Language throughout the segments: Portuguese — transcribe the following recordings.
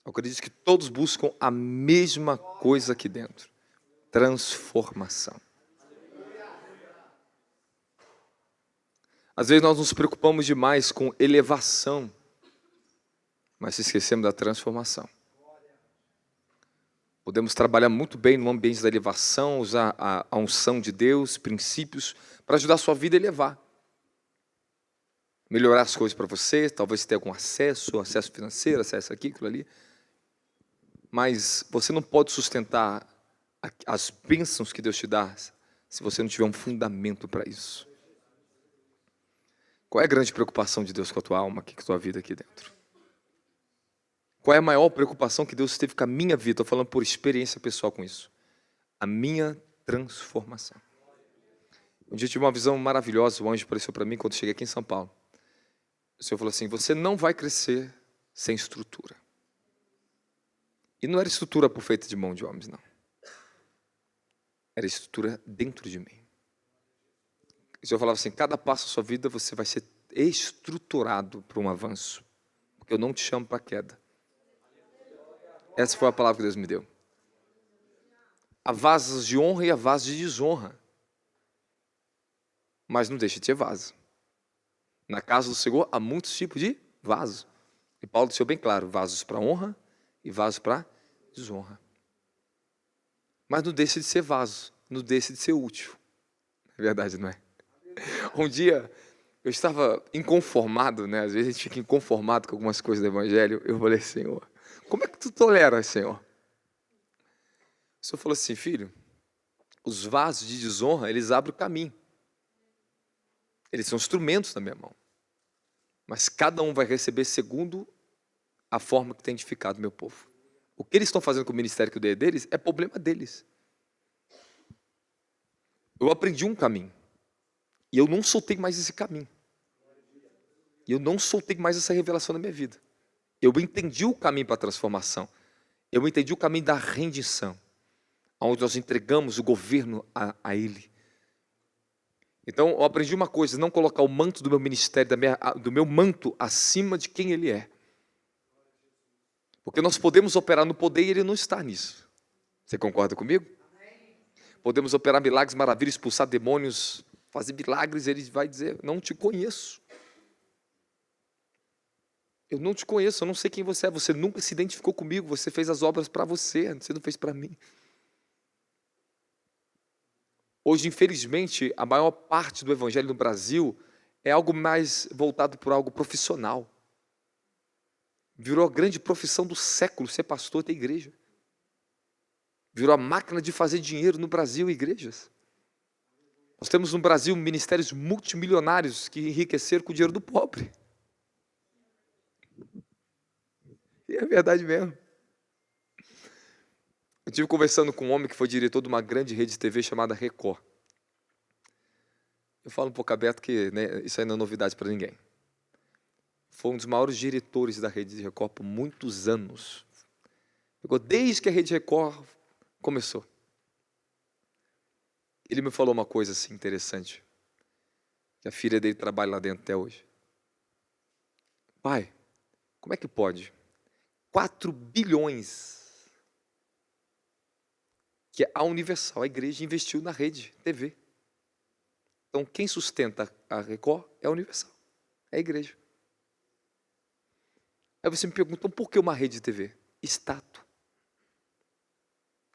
Eu acredito que todos buscam a mesma coisa aqui dentro: transformação. Às vezes nós nos preocupamos demais com elevação, mas esquecemos da transformação. Podemos trabalhar muito bem no ambiente da elevação, usar a unção de Deus, princípios, para ajudar a sua vida a elevar. Melhorar as coisas para você, talvez você tenha algum acesso financeiro, acesso aqui, aquilo ali. Mas você não pode sustentar as bênçãos que Deus te dá se você não tiver um fundamento para isso. Qual é a grande preocupação de Deus com a tua alma, com a tua vida aqui dentro? Qual é a maior preocupação que Deus teve com a minha vida? Estou falando por experiência pessoal com isso. A minha transformação. Um dia eu tive uma visão maravilhosa, o anjo apareceu para mim quando eu cheguei aqui em São Paulo. O Senhor falou assim: você não vai crescer sem estrutura. E não era estrutura por feita de mão de homens, não. Era estrutura dentro de mim. O Senhor falava assim: cada passo da sua vida você vai ser estruturado para um avanço. Porque eu não te chamo para queda. Essa foi a palavra que Deus me deu. Há vasos de honra e há vasos de desonra. Mas não deixe de ser vaso. Na casa do Senhor há muitos tipos de vasos. E Paulo deixou bem claro: vasos para honra e vasos para desonra. Mas não deixe de ser vaso, não deixe de ser útil. É verdade, não é? Um dia eu estava inconformado, né? Às vezes a gente fica inconformado com algumas coisas do Evangelho. Eu falei: Senhor, como é que tu tolera, Senhor? O Senhor falou assim: filho, os vasos de desonra, eles abrem o caminho. Eles são instrumentos na minha mão. Mas cada um vai receber segundo a forma que tem edificado o meu povo. O que eles estão fazendo com o ministério que eu dei deles é problema deles. Eu aprendi um caminho. E eu não soltei mais esse caminho. E eu não soltei mais essa revelação na minha vida. Eu entendi o caminho para a transformação. Eu entendi o caminho da rendição. Onde nós entregamos o governo a Ele. Então, eu aprendi uma coisa: não colocar o manto do meu ministério, do meu manto, acima de quem Ele é. Porque nós podemos operar no poder e Ele não está nisso. Você concorda comigo? Podemos operar milagres, maravilhas, expulsar demônios, fazer milagres, Ele vai dizer: não te conheço. Eu não te conheço, eu não sei quem você é, você nunca se identificou comigo, você fez as obras para você não fez para mim. Hoje, infelizmente, a maior parte do evangelho no Brasil é algo mais voltado por algo profissional. Virou a grande profissão do século ser pastor e ter igreja. Virou a máquina de fazer dinheiro no Brasil, igrejas. Nós temos no Brasil ministérios multimilionários que enriqueceram com o dinheiro do pobre. E é verdade mesmo. Eu estive conversando com um homem que foi diretor de uma grande rede de TV chamada Record. Eu falo um pouco aberto que, né, isso aí não é novidade para ninguém. Foi um dos maiores diretores da rede de Record por muitos anos. Pegou desde que a rede Record começou. Ele me falou uma coisa assim interessante. Que a filha dele trabalha lá dentro até hoje. Pai, como é que pode? 4 bilhões que a Universal, a igreja, investiu na rede TV. Então, quem sustenta a Record é a Universal, é a igreja. Aí você me pergunta: então, por que uma rede de TV? Status.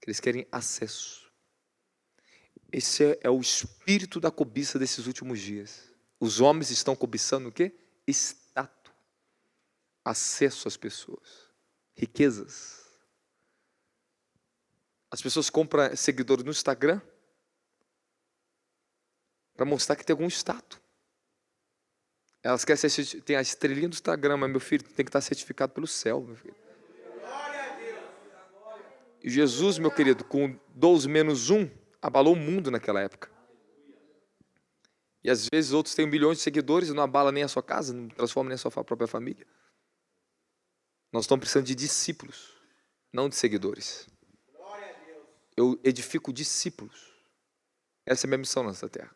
Eles querem acesso. Esse é o espírito da cobiça desses últimos dias. Os homens estão cobiçando o quê? Status. Acesso às pessoas. Riquezas. As pessoas compram seguidores no Instagram para mostrar que tem algum status. Elas querem tem a estrelinha do Instagram, mas meu filho tem que estar certificado pelo céu, meu filho. E Jesus, meu querido, com 12 menos 1, abalou o mundo naquela época. E às vezes outros têm milhões de seguidores e não abala nem a sua casa, não transforma nem a sua própria família. Nós estamos precisando de discípulos, não de seguidores. Eu edifico discípulos. Essa é a minha missão nessa terra.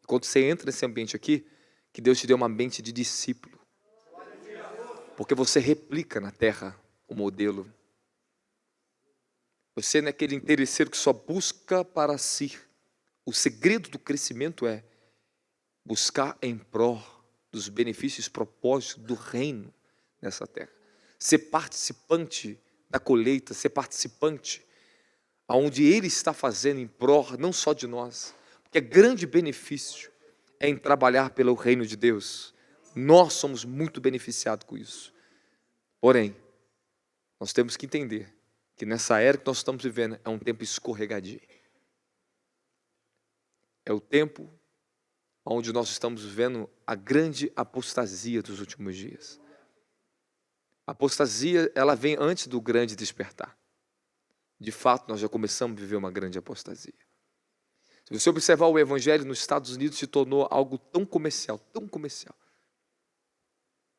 Quando você entra nesse ambiente aqui, que Deus te dê uma mente de discípulo. Porque você replica na terra o modelo Você não é aquele interesseiro que só busca para si. O segredo do crescimento é buscar em prol dos benefícios e propósitos do reino nessa terra. Ser participante da colheita, ser participante aonde Ele está fazendo em prol não só de nós, porque grande benefício é em trabalhar pelo reino de Deus. Nós somos muito beneficiados com isso. Porém, nós temos que entender que nessa era que nós estamos vivendo é um tempo escorregadio. É o tempo onde nós estamos vivendo a grande apostasia dos últimos dias. A apostasia, ela vem antes do grande despertar. De fato, nós já começamos a viver uma grande apostasia. Se você observar o evangelho nos Estados Unidos, se tornou algo tão comercial,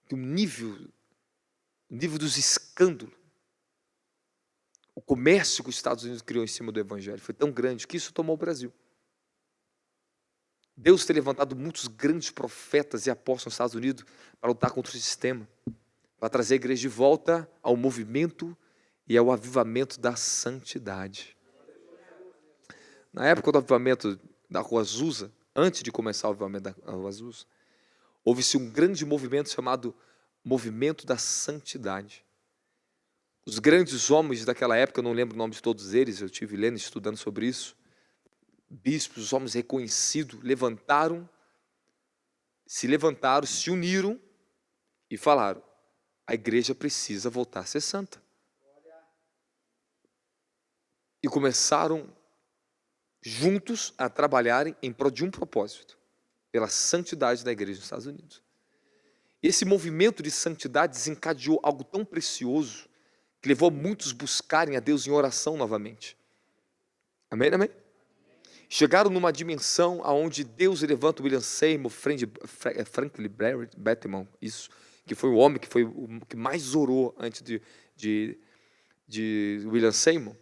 que o nível dos escândalos, o comércio que os Estados Unidos criou em cima do evangelho foi tão grande que isso tomou o Brasil. Deus tem levantado muitos grandes profetas e apóstolos nos Estados Unidos para lutar contra o sistema, para trazer a igreja de volta ao movimento e ao avivamento da santidade. Na época do avivamento da Rua Azusa, antes de começar o avivamento da Rua Azusa, houve-se um grande movimento chamado Movimento da Santidade. Os grandes homens daquela época, eu não lembro o nome de todos eles, eu estive lendo, estudando sobre isso, bispos, os homens reconhecidos, se uniram e falaram: a igreja precisa voltar a ser santa. E começaram juntos a trabalharem em prol de um propósito, pela santidade da igreja nos Estados Unidos. Esse movimento de santidade desencadeou algo tão precioso que levou muitos a buscarem a Deus em oração novamente. Amém, amém? Chegaram numa dimensão onde Deus levanta William Seymour, Franklin Batman, isso, que foi o homem que mais orou antes de William Seymour,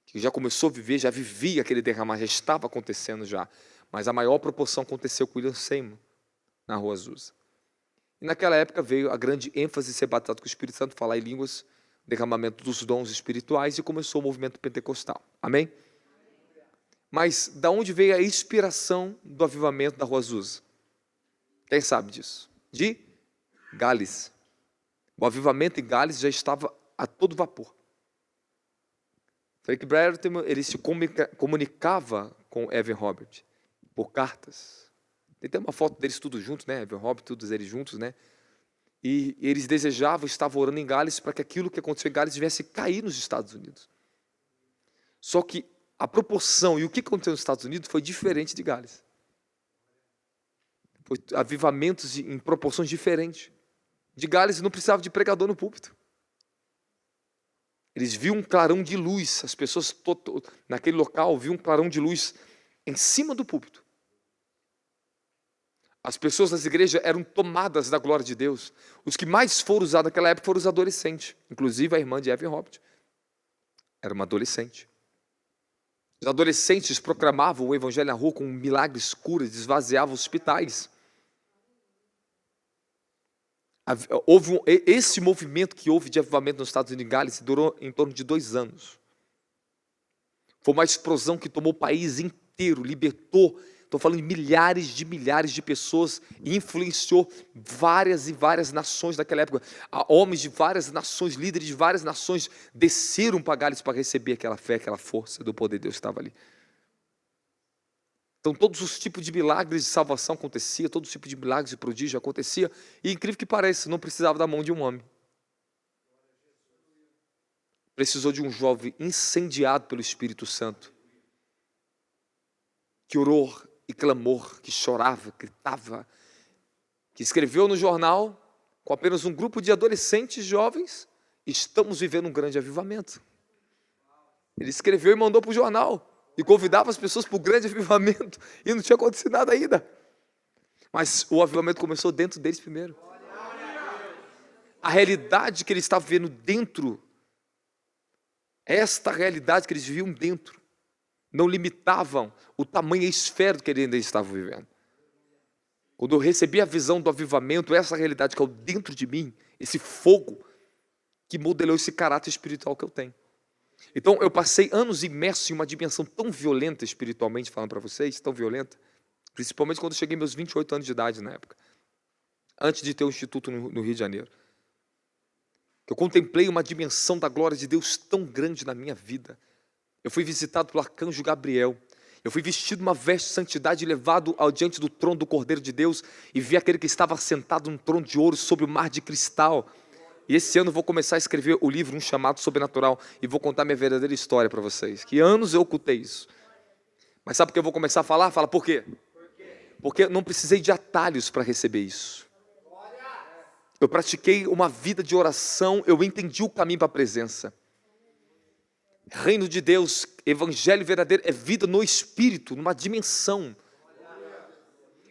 que já começou a viver, já vivia aquele derramar, já estava acontecendo já, mas a maior proporção aconteceu com William Seymour, na Rua Azusa. E naquela época veio a grande ênfase de ser batizado com o Espírito Santo, falar em línguas, derramamento dos dons espirituais, e começou o movimento pentecostal. Amém? Mas da onde veio a inspiração do avivamento da Rua Azusa? Quem sabe disso? De Gales. O avivamento em Gales já estava a todo vapor. Frank Brereton, ele se comunicava com Evan Robert por cartas. Tem uma foto deles tudo juntos, né? Evan Robert, todos eles juntos, né? E eles desejavam, estavam orando em Gales para que aquilo que aconteceu em Gales viesse cair nos Estados Unidos. Só que a proporção e o que aconteceu nos Estados Unidos foi diferente de Gales. Foi avivamentos em proporções diferentes. De Gales não precisava de pregador no púlpito. Eles viam um clarão de luz, as pessoas naquele local viam um clarão de luz em cima do púlpito. As pessoas das igrejas eram tomadas da glória de Deus. Os que mais foram usados naquela época foram os adolescentes. Inclusive a irmã de Evan Robert era uma adolescente. Os adolescentes proclamavam o evangelho na rua com milagres, curas, esvaziavam hospitais. Esse movimento que houve de avivamento nos Estados Unidos e Gales durou em torno de 2 anos. Foi uma explosão que tomou o país inteiro, libertou, estou falando de milhares de pessoas, e influenciou várias e várias nações daquela época. Homens de várias nações, líderes de várias nações, desceram para Gales para receber aquela fé, aquela força do poder de Deus que estava ali. Então todos os tipos de milagres de salvação acontecia, todos os tipos de milagres de prodígio acontecia, e incrível que pareça, não precisava da mão de um homem. Precisou de um jovem incendiado pelo Espírito Santo, que orou e clamou, que chorava, gritava, que escreveu no jornal, com apenas um grupo de adolescentes jovens: estamos vivendo um grande avivamento. Ele escreveu e mandou para o jornal, e convidava as pessoas para o grande avivamento, e não tinha acontecido nada ainda. Mas o avivamento começou dentro deles primeiro. A realidade que eles estavam vivendo dentro, esta realidade que eles viviam dentro, não limitavam o tamanho e a esfera que eles ainda estavam vivendo. Quando eu recebi a visão do avivamento, essa realidade que é dentro de mim, esse fogo que modelou esse caráter espiritual que eu tenho. Então, eu passei anos imerso em uma dimensão tão violenta, espiritualmente falando para vocês, tão violenta, principalmente quando eu cheguei meus 28 anos de idade na época, antes de ter um instituto no Rio de Janeiro. Eu contemplei uma dimensão da glória de Deus tão grande na minha vida. Eu fui visitado pelo arcanjo Gabriel. Eu fui vestido uma veste de santidade e levado diante do trono do Cordeiro de Deus e vi aquele que estava sentado num trono de ouro sobre o mar de cristal. E esse ano eu vou começar a escrever o livro Um Chamado Sobrenatural e vou contar minha verdadeira história para vocês. Que anos eu ocultei isso. Mas sabe por que eu vou começar a falar? Fala, por quê? Porque eu não precisei de atalhos para receber isso. Eu pratiquei uma vida de oração, eu entendi o caminho para a presença. Reino de Deus, evangelho verdadeiro, é vida no espírito, numa dimensão.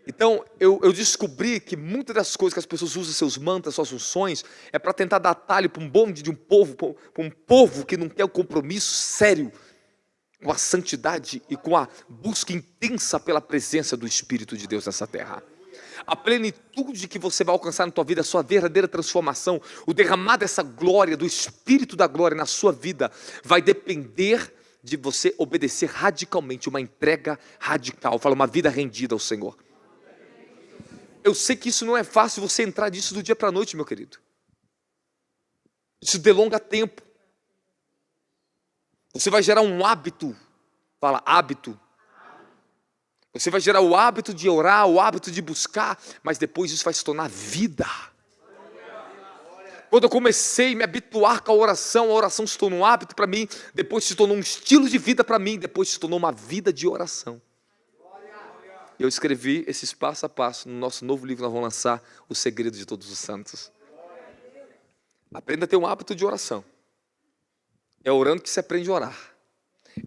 Então, eu descobri que muitas das coisas que as pessoas usam seus mantras, suas unções, é para tentar dar atalho para um bonde de um povo, para um povo que não quer o compromisso sério com a santidade e com a busca intensa pela presença do Espírito de Deus nessa terra. A plenitude que você vai alcançar na tua vida, a sua verdadeira transformação, o derramar dessa glória, do Espírito da glória na sua vida, vai depender de você obedecer radicalmente, uma entrega radical, fala, uma vida rendida ao Senhor. Eu sei que isso não é fácil você entrar disso do dia para a noite, meu querido. Isso delonga tempo. Você vai gerar um hábito, fala hábito. Você vai gerar o hábito de orar, o hábito de buscar, mas depois isso vai se tornar vida. Quando eu comecei a me habituar com a oração se tornou um hábito para mim, depois se tornou um estilo de vida para mim, depois se tornou uma vida de oração. Eu escrevi esses passo a passo no nosso novo livro, nós vamos lançar O Segredo de Todos os Santos. Aprenda a ter um hábito de oração. É orando que você aprende a orar.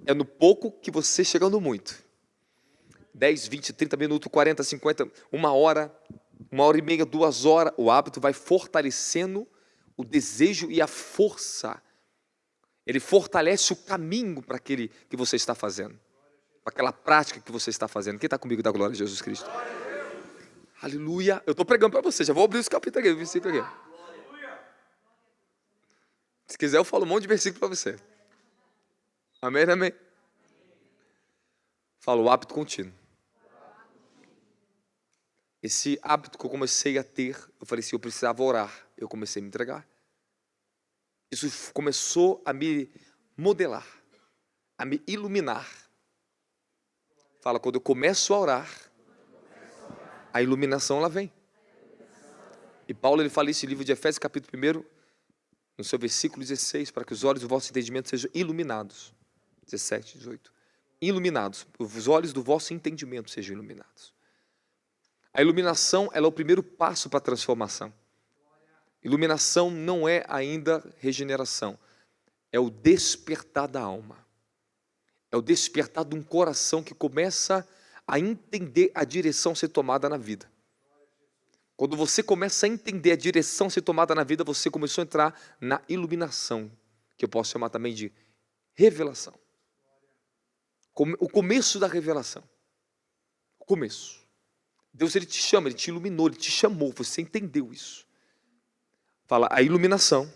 É no pouco que você chega no muito. 10, 20, 30 minutos, 40, 50, uma hora e meia, 2 horas, o hábito vai fortalecendo o desejo e a força. Ele fortalece o caminho para aquele que você está fazendo, para aquela prática que você está fazendo. Quem está comigo da glória de Jesus Cristo? Aleluia. Eu estou pregando para você, já vou abrir os capítulos aqui, o versículo aqui. Se quiser eu falo um monte de versículo para você. Amém, amém? Fala o hábito contínuo. Esse hábito que eu comecei a ter, eu falei assim, eu precisava orar. Eu comecei a me entregar. Isso começou a me modelar, a me iluminar. Fala, quando eu começo a orar, a iluminação ela vem. E Paulo ele fala isso no livro de Efésios, capítulo 1, no seu versículo 16, para que os olhos do vosso entendimento sejam iluminados. 17, 18. Iluminados, os olhos do vosso entendimento sejam iluminados. A iluminação ela é o primeiro passo para a transformação. Iluminação não é ainda regeneração, é o despertar da alma. É o despertar de um coração que começa a entender a direção a ser tomada na vida. Quando você começa a entender a direção a ser tomada na vida, você começou a entrar na iluminação, que eu posso chamar também de revelação. O começo da revelação. O começo. Deus ele te chama, ele te iluminou, ele te chamou, você entendeu isso. Fala, a iluminação.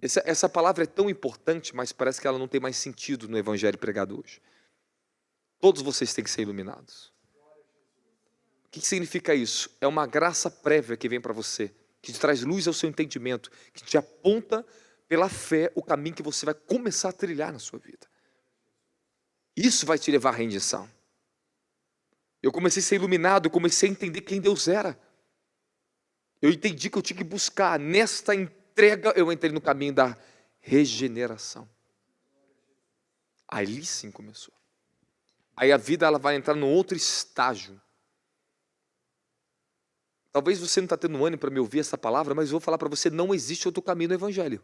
Essa palavra é tão importante, mas parece que ela não tem mais sentido no evangelho pregado hoje. Todos vocês têm que ser iluminados. O que significa isso? É uma graça prévia que vem para você, que te traz luz ao seu entendimento, que te aponta pela fé o caminho que você vai começar a trilhar na sua vida. Isso vai te levar à rendição. Eu comecei a ser iluminado, eu comecei a entender quem Deus era. Eu entendi que eu tinha que buscar. Nesta entrega, eu entrei no caminho da regeneração. Ali sim começou. Aí a vida ela vai entrar num outro estágio. Talvez você não está tendo ânimo para me ouvir essa palavra, mas eu vou falar para você, não existe outro caminho no Evangelho.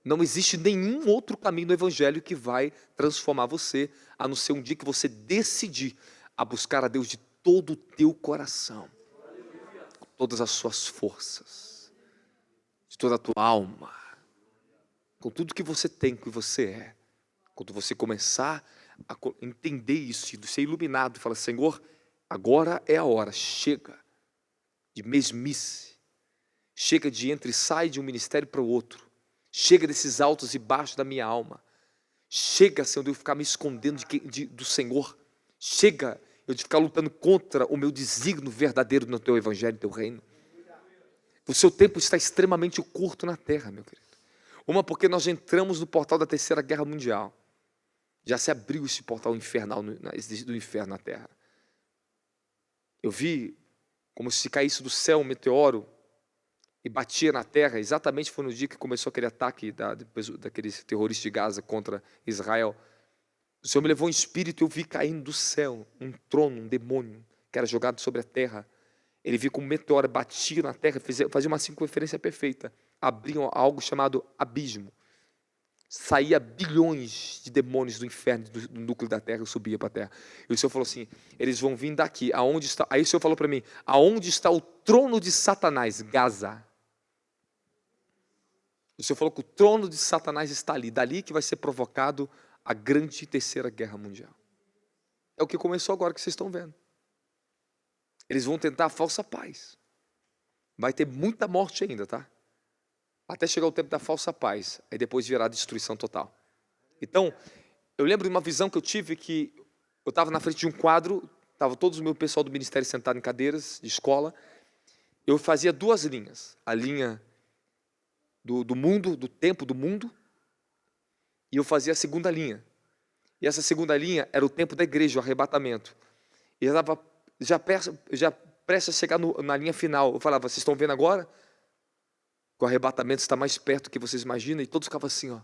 Não existe nenhum outro caminho no Evangelho que vai transformar você, a não ser um dia que você decidir a buscar a Deus de todo o teu coração, com todas as suas forças, de toda a tua alma, com tudo que você tem, que você é. Quando você começar a entender isso, e ser iluminado, fala, Senhor, agora é a hora, chega de mesmice, chega de entra e sai de um ministério para o outro, Chega desses altos e baixos da minha alma. Chega, Senhor, de eu ficar me escondendo do Senhor. Chega eu de ficar lutando contra o meu desígnio verdadeiro no teu evangelho, no teu reino. O seu tempo está extremamente curto na terra, meu querido. Uma, porque nós entramos no portal da Terceira Guerra Mundial. Já se abriu esse portal infernal do inferno na terra. Eu vi como se caísse do céu um meteoro e batia na terra. Exatamente foi no dia que começou aquele ataque daqueles terroristas de Gaza contra Israel. O Senhor me levou em espírito e eu vi caindo do céu um trono, um demônio, que era jogado sobre a terra. Ele viu como um meteoro batia na terra, fazia uma circunferência perfeita. Abria algo chamado abismo. Saía bilhões de demônios do inferno, do núcleo da terra, e subia para a terra. E o Senhor falou assim, eles vão vir daqui, aonde está... Aí o Senhor falou para mim, aonde está o trono de Satanás? Gaza. O Senhor falou que o trono de Satanás está ali, dali que vai ser provocado a grande Terceira Guerra Mundial. É o que começou agora que vocês estão vendo. Eles vão tentar a falsa paz. Vai ter muita morte ainda, tá? Até chegar o tempo da falsa paz. Aí depois virá a destruição total. Então, eu lembro de uma visão que eu tive que eu estava na frente de um quadro, estava todos o meu pessoal do ministério sentado em cadeiras de escola. Eu fazia duas linhas. A linha do mundo, do tempo do mundo, e eu fazia a segunda linha. E essa segunda linha era o tempo da igreja, o arrebatamento. E eu estava já prestes a chegar na linha final. Eu falava, vocês estão vendo agora? Que o arrebatamento está mais perto do que vocês imaginam. E todos ficavam assim, ó.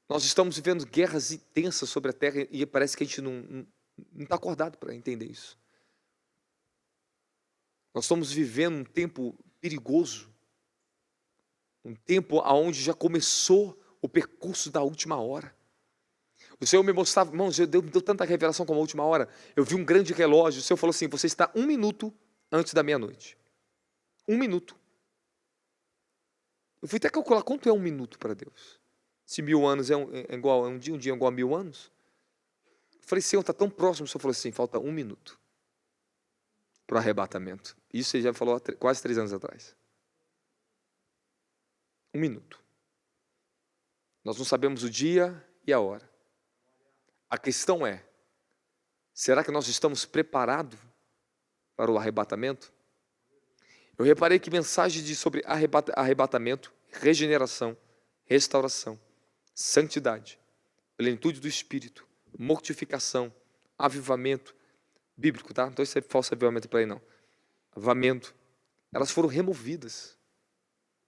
Nós estamos vivendo guerras intensas sobre a terra e parece que a gente não está acordado para entender isso. Nós estamos vivendo um tempo perigoso. Um tempo onde já começou o percurso da última hora. O Senhor me mostrava, irmãos, me deu tanta revelação como a última hora. Eu vi um grande relógio, o Senhor falou assim, você está 1 minuto antes da meia-noite. 1 minuto. Eu fui até calcular quanto é 1 minuto para Deus. Se 1000 anos é igual a um dia é igual a 1000 anos. Eu falei, Senhor, está tão próximo. O Senhor falou assim, falta 1 minuto para o arrebatamento. Isso ele já falou há quase 3 anos atrás. 1 minuto. Nós não sabemos o dia e a hora. A questão é, será que nós estamos preparados para o arrebatamento? Eu reparei que mensagem sobre arrebatamento, regeneração, restauração, santidade, plenitude do Espírito, mortificação, avivamento, bíblico, tá? Não estou dizendo falso avivamento para aí não. Avivamento, elas foram removidas.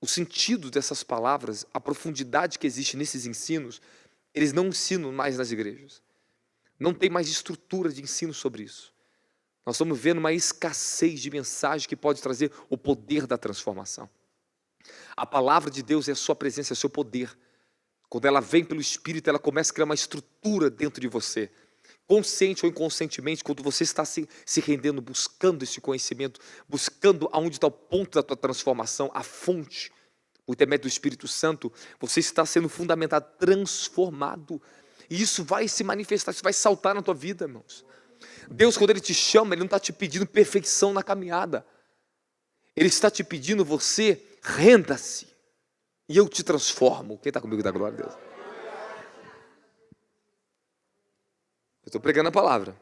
O sentido dessas palavras, a profundidade que existe nesses ensinos, eles não ensinam mais nas igrejas. Não tem mais estrutura de ensino sobre isso. Nós estamos vendo uma escassez de mensagem que pode trazer o poder da transformação. A palavra de Deus é a sua presença, é o seu poder. Quando ela vem pelo Espírito, ela começa a criar uma estrutura dentro de você. Consciente ou inconscientemente, quando você está se rendendo, buscando esse conhecimento, buscando aonde está o ponto da tua transformação, a fonte, por intermédio do Espírito Santo, você está sendo fundamentado, transformado. E isso vai se manifestar, isso vai saltar na tua vida, irmãos. Deus, quando Ele te chama, Ele não está te pedindo perfeição na caminhada. Ele está te pedindo, você renda-se. E eu te transformo. Quem está comigo, dá glória a Deus. Eu estou pregando a palavra.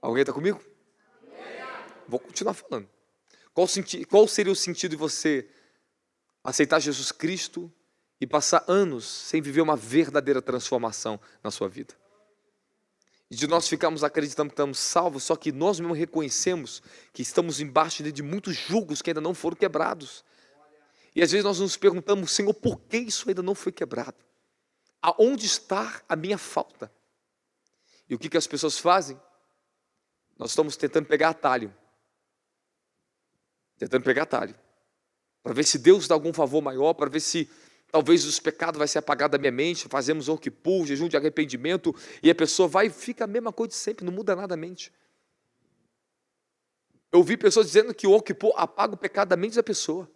Alguém está comigo? Vou continuar falando. Qual seria o sentido de você aceitar Jesus Cristo e passar anos sem viver uma verdadeira transformação na sua vida? E de nós ficarmos acreditando que estamos salvos, só que nós mesmos reconhecemos que estamos embaixo de muitos julgos que ainda não foram quebrados. E às vezes nós nos perguntamos, Senhor, por que isso ainda não foi quebrado? Aonde está a minha falta? E o que as pessoas fazem? Nós estamos tentando pegar atalho. Para ver se Deus dá algum favor maior, para ver se talvez os pecados vai ser apagado da minha mente, fazemos Yom Kippur, jejum de arrependimento, e a pessoa vai e fica a mesma coisa de sempre, não muda nada a mente. Eu ouvi pessoas dizendo que o Yom Kippur apaga o pecado da mente da pessoa.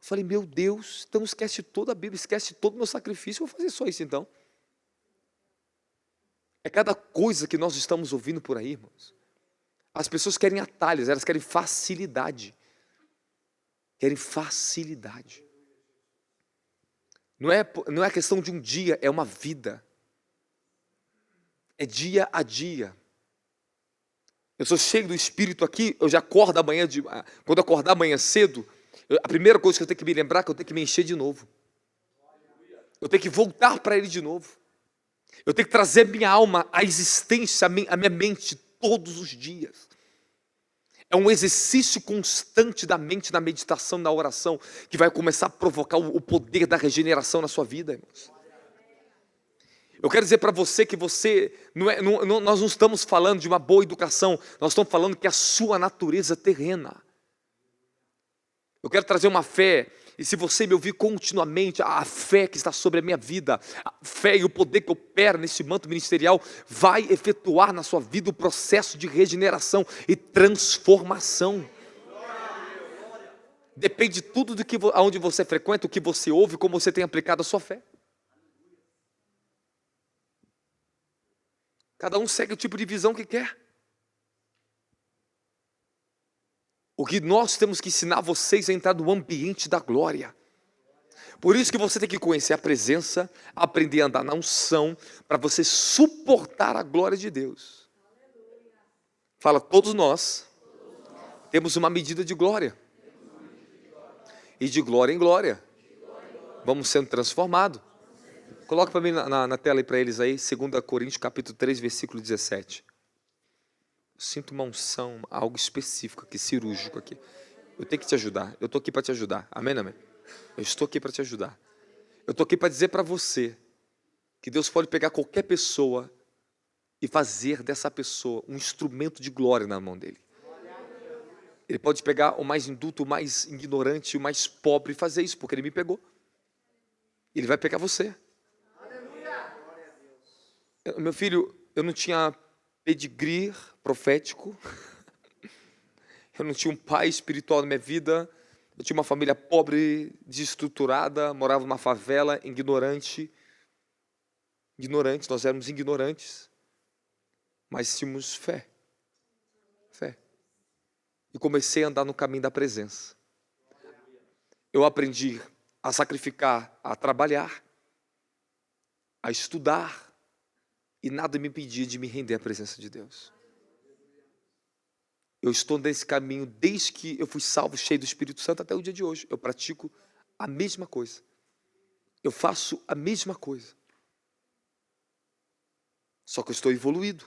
Eu falei, meu Deus, então esquece toda a Bíblia, esquece todo o meu sacrifício, eu vou fazer só isso então. É cada coisa que nós estamos ouvindo por aí, irmãos. As pessoas querem atalhos, elas querem facilidade. querem facilidade. Não é questão de um dia, é uma vida. É dia a dia. Eu sou cheio do Espírito aqui, eu já acordo amanhã, quando eu acordar amanhã cedo, a primeira coisa que eu tenho que me lembrar é que eu tenho que me encher de novo. Eu tenho que voltar para Ele de novo. Eu tenho que trazer minha alma à existência, a minha mente, todos os dias. É um exercício constante da mente, na meditação, na oração, que vai começar a provocar o poder da regeneração na sua vida, irmãos. Eu quero dizer para você que nós não estamos falando de uma boa educação, nós estamos falando que a sua natureza terrena. Eu quero trazer uma fé, e se você me ouvir continuamente, a fé que está sobre a minha vida, a fé e o poder que opera nesse manto ministerial, vai efetuar na sua vida o processo de regeneração e transformação. Depende de tudo aonde você frequenta, o que você ouve, como você tem aplicado a sua fé. Cada um segue o tipo de visão que quer. O que nós temos que ensinar vocês é entrar no ambiente da glória. Por isso que você tem que conhecer a presença, aprender a andar na unção, para você suportar a glória de Deus. Fala, todos nós temos uma medida de glória. E de glória em glória. Vamos sendo transformados. Coloca para mim na tela e para eles aí, 2 Coríntios capítulo 3, versículo 17. Eu sinto uma unção, algo específico aqui, cirúrgico aqui. Eu tenho que te ajudar, eu estou aqui para te ajudar. Amém, amém? Eu estou aqui para te ajudar. Eu estou aqui para dizer para você que Deus pode pegar qualquer pessoa e fazer dessa pessoa um instrumento de glória na mão dele. Ele pode pegar o mais indulto, o mais ignorante, o mais pobre e fazer isso, porque ele me pegou. Ele vai pegar você. Meu filho, eu não tinha pedigree profético, eu não tinha um pai espiritual na minha vida, eu tinha uma família pobre, desestruturada, morava numa favela, ignorante, nós éramos ignorantes, mas tínhamos fé, e comecei a andar no caminho da presença. Eu aprendi a sacrificar, a trabalhar, a estudar, e nada me impedia de me render à presença de Deus. Eu estou nesse caminho desde que eu fui salvo, cheio do Espírito Santo, até o dia de hoje. Eu pratico a mesma coisa. Eu faço a mesma coisa. Só que eu estou evoluído.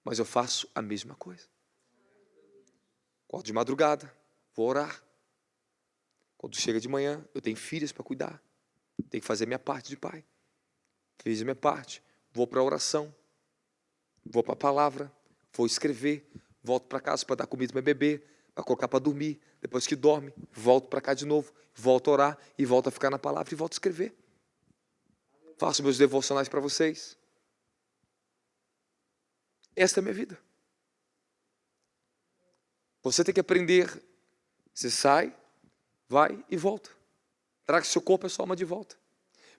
Mas eu faço a mesma coisa. Acordo de madrugada, vou orar. Quando chega de manhã, eu tenho filhas para cuidar. Tenho que fazer minha parte de pai. Fiz a minha parte, vou para a oração, vou para a palavra, vou escrever, volto para casa para dar comida para bebê, para colocar para dormir, depois que dorme, volto para cá de novo, volto a orar e volto a ficar na palavra e volto a escrever. Faço meus devocionais para vocês. Esta é a minha vida. Você tem que aprender, você sai, vai e volta. Traga seu corpo e sua alma de volta.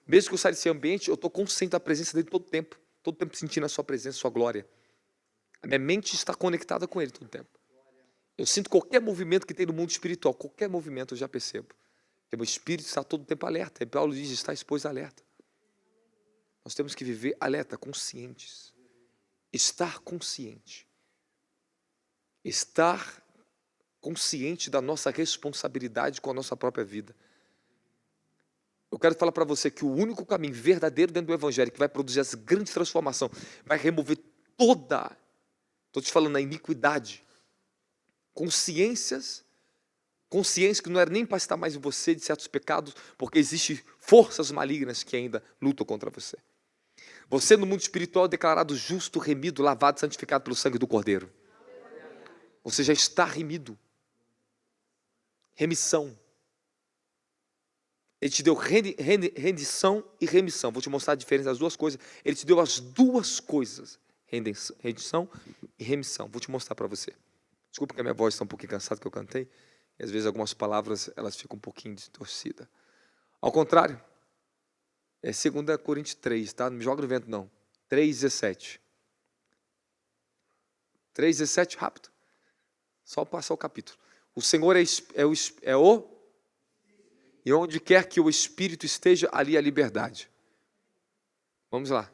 Mesmo que eu saia desse ambiente, eu estou consciente da presença dele todo tempo sentindo a sua presença, a sua glória. A minha mente está conectada com ele todo o tempo. Eu sinto qualquer movimento que tem no mundo espiritual, qualquer movimento eu já percebo. Porque meu espírito está todo o tempo alerta. E Paulo diz, está exposto alerta. Nós temos que viver alerta, conscientes. Estar consciente. Estar consciente da nossa responsabilidade com a nossa própria vida. Eu quero falar para você que o único caminho verdadeiro dentro do Evangelho que vai produzir essa grande transformação, vai remover toda, estou te falando, a iniquidade, consciência que não era nem para estar mais em você de certos pecados, porque existem forças malignas que ainda lutam contra você. Você no mundo espiritual é declarado justo, remido, lavado, santificado pelo sangue do Cordeiro. Você já está remido. Remissão. Ele te deu rendição e remissão. Vou te mostrar a diferença das duas coisas. Ele te deu as duas coisas. Rendição e remissão. Vou te mostrar para você. Desculpa que a minha voz está um pouquinho cansada que eu cantei. E às vezes algumas palavras elas ficam um pouquinho distorcidas. Ao contrário. É 2 Coríntios 3, tá? Não me joga no vento não. 3,17. 3,17, rápido. Só passar o capítulo. O Senhor e onde quer que o Espírito esteja, ali a liberdade. Vamos lá.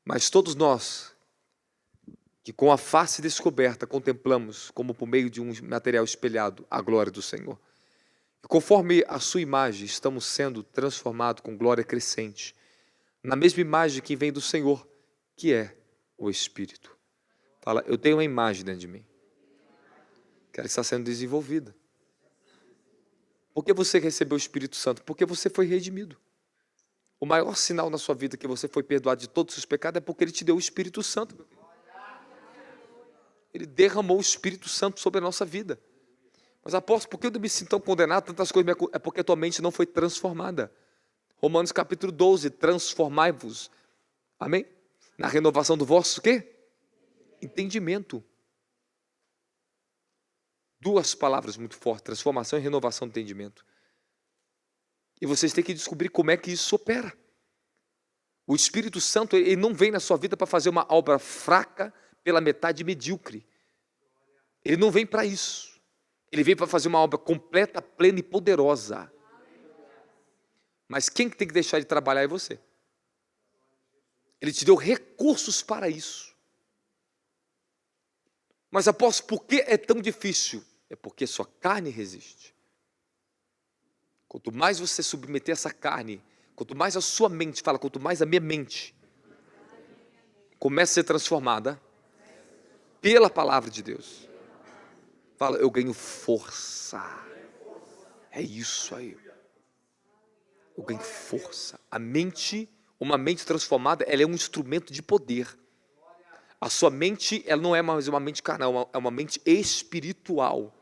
Mas todos nós, que com a face descoberta contemplamos, como por meio de um material espelhado, a glória do Senhor. E conforme a sua imagem, estamos sendo transformados com glória crescente, na mesma imagem que vem do Senhor, que é o Espírito. Fala, eu tenho uma imagem dentro de mim, que ela está sendo desenvolvida. Por que você recebeu o Espírito Santo? Porque você foi redimido. O maior sinal na sua vida que você foi perdoado de todos os seus pecados é porque Ele te deu o Espírito Santo. Ele derramou o Espírito Santo sobre a nossa vida. Mas apóstolo, por que eu me sinto tão condenado? Tantas coisas, é porque a tua mente não foi transformada. Romanos capítulo 12, transformai-vos. Amém? Na renovação do vosso quê? Entendimento. Duas palavras muito fortes, transformação e renovação do entendimento. E vocês têm que descobrir como é que isso opera. O Espírito Santo, ele não vem na sua vida para fazer uma obra fraca pela metade medíocre. Ele não vem para isso. Ele vem para fazer uma obra completa, plena e poderosa. Mas quem tem que deixar de trabalhar é você. Ele te deu recursos para isso. Mas apóstolo, por que é tão difícil? É porque sua carne resiste. Quanto mais você submeter essa carne, quanto mais a sua mente, fala, quanto mais a minha mente começa a ser transformada pela palavra de Deus. Fala, eu ganho força. É isso aí. Eu ganho força. A mente, uma mente transformada, ela é um instrumento de poder. A sua mente, ela não é mais uma mente carnal, é uma mente espiritual.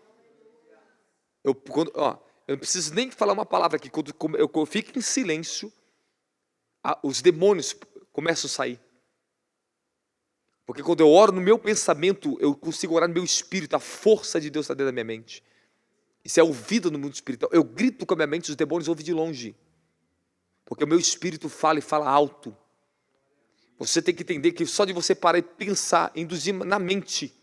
Eu não preciso nem falar uma palavra aqui. Quando eu fico em silêncio, os demônios começam a sair. Porque quando eu oro no meu pensamento, eu consigo orar no meu espírito. A força de Deus está dentro da minha mente. Isso é ouvido no mundo espiritual. Eu grito com a minha mente, os demônios ouvem de longe. Porque o meu espírito fala e fala alto. Você tem que entender que só de você parar e pensar, induzir na mente,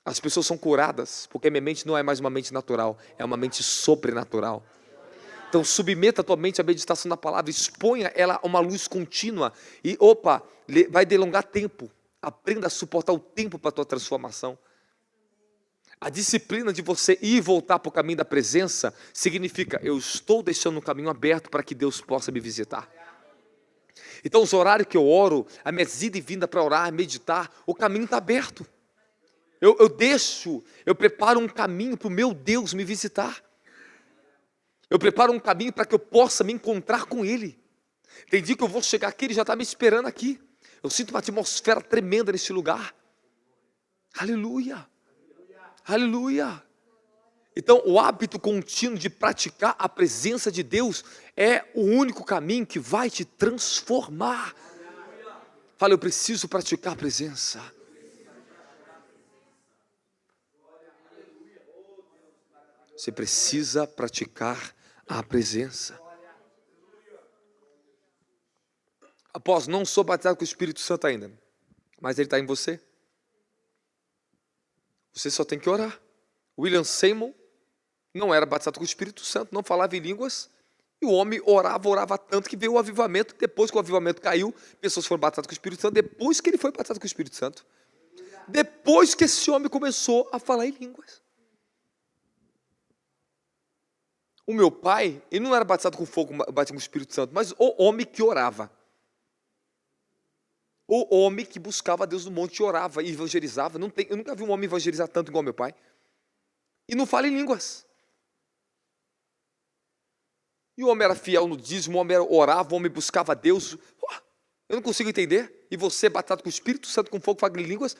as pessoas são curadas, porque a minha mente não é mais uma mente natural, é uma mente sobrenatural. Então submeta a tua mente à meditação da palavra, exponha ela a uma luz contínua e, vai delongar tempo. Aprenda a suportar o tempo para a tua transformação. A disciplina de você ir e voltar para o caminho da presença significa, eu estou deixando um caminho aberto para que Deus possa me visitar. Então os horários que eu oro, a minha ida e vinda para orar, meditar, o caminho está aberto. Eu preparo um caminho para o meu Deus me visitar. Eu preparo um caminho para que eu possa me encontrar com Ele. Tem dia que eu vou chegar aqui, Ele já está me esperando aqui. Eu sinto uma atmosfera tremenda nesse lugar. Aleluia. Aleluia. Então, o hábito contínuo de praticar a presença de Deus é o único caminho que vai te transformar. Fala, eu preciso praticar a presença. Você precisa praticar a presença. Apóstolo, não sou batizado com o Espírito Santo ainda, mas ele está em você. Você só tem que orar. William Seymour não era batizado com o Espírito Santo, não falava em línguas, e o homem orava tanto que veio o avivamento. Depois que o avivamento caiu, pessoas foram batizadas com o Espírito Santo, depois que ele foi batizado com o Espírito Santo. Depois que esse homem começou a falar em línguas. O meu pai, ele não era batizado com fogo, batizado com o Espírito Santo, mas o homem que orava. O homem que buscava Deus no monte e orava e evangelizava. Eu nunca vi um homem evangelizar tanto igual meu pai. E não fala em línguas. E o homem era fiel no dízimo, o homem orava, o homem buscava Deus. Eu não consigo entender. E você, batizado com o Espírito Santo, com fogo, fala em línguas,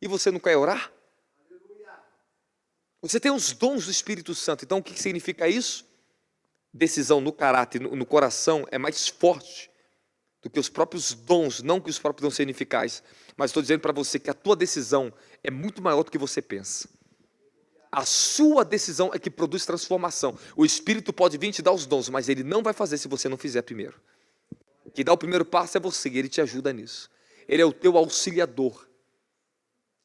e você não quer orar? Você tem os dons do Espírito Santo. Então, o que significa isso? Decisão no caráter, no coração, é mais forte do que os próprios dons. Não que os próprios dons sejam eficazes, mas estou dizendo para você que a tua decisão é muito maior do que você pensa. A sua decisão é que produz transformação. O Espírito pode vir te dar os dons, mas Ele não vai fazer se você não fizer primeiro. Quem dá o primeiro passo é você, e Ele te ajuda nisso. Ele é o teu auxiliador.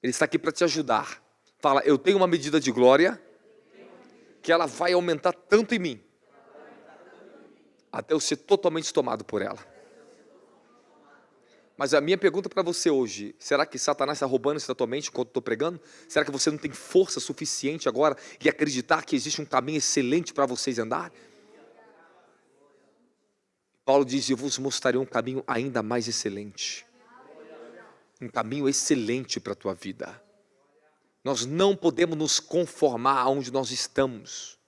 Ele está aqui para te ajudar. Fala, eu tenho uma medida de glória que ela vai aumentar tanto em mim, até eu ser totalmente tomado por ela. Mas a minha pergunta para você hoje, será que Satanás está roubando isso da tua mente enquanto estou pregando? Será que você não tem força suficiente agora e acreditar que existe um caminho excelente para vocês andar? Paulo diz, eu vos mostrarei um caminho ainda mais excelente. Um caminho excelente para a tua vida. Nós não podemos nos conformar aonde nós estamos.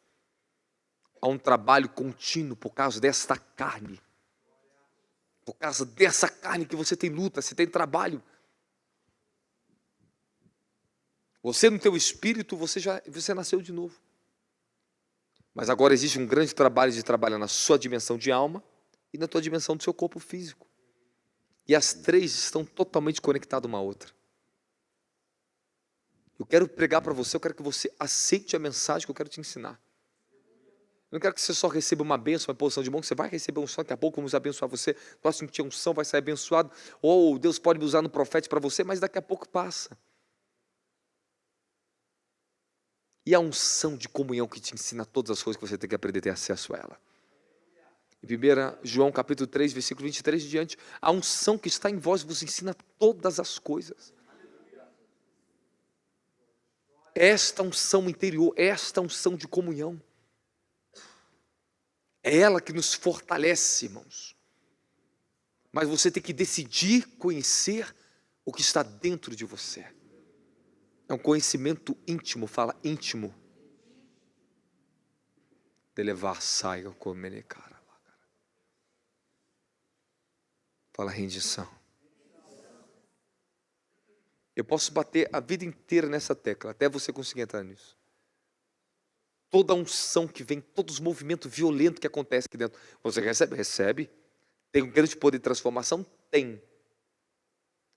Há um trabalho contínuo por causa desta carne. Por causa dessa carne que você tem luta, você tem trabalho. Você no teu espírito, você nasceu de novo. Mas agora existe um grande trabalho de trabalhar na sua dimensão de alma e na tua dimensão do seu corpo físico. E as três estão totalmente conectadas uma à outra. Eu quero pregar para você, eu quero que você aceite a mensagem que eu quero te ensinar. Eu não quero que você só receba uma bênção, uma posição de mão, que você vai receber um som, daqui a pouco vamos abençoar você, nós sentir unção, vai sair abençoado, ou Deus pode me usar no profeta para você, mas daqui a pouco passa. E a unção de comunhão que te ensina todas as coisas que você tem que aprender a ter acesso a ela. Em 1 João capítulo 3, versículo 23 e diante, a unção que está em vós vos ensina todas as coisas. Esta unção interior, esta unção de comunhão, é ela que nos fortalece, irmãos. Mas você tem que decidir conhecer o que está dentro de você. É um conhecimento íntimo, fala íntimo. De levar saia com cara. Fala rendição. Eu posso bater a vida inteira nessa tecla, até você conseguir entrar nisso. Toda a unção que vem, todos os movimentos violentos que acontecem aqui dentro. Você recebe? Recebe. Tem um grande poder de transformação? Tem.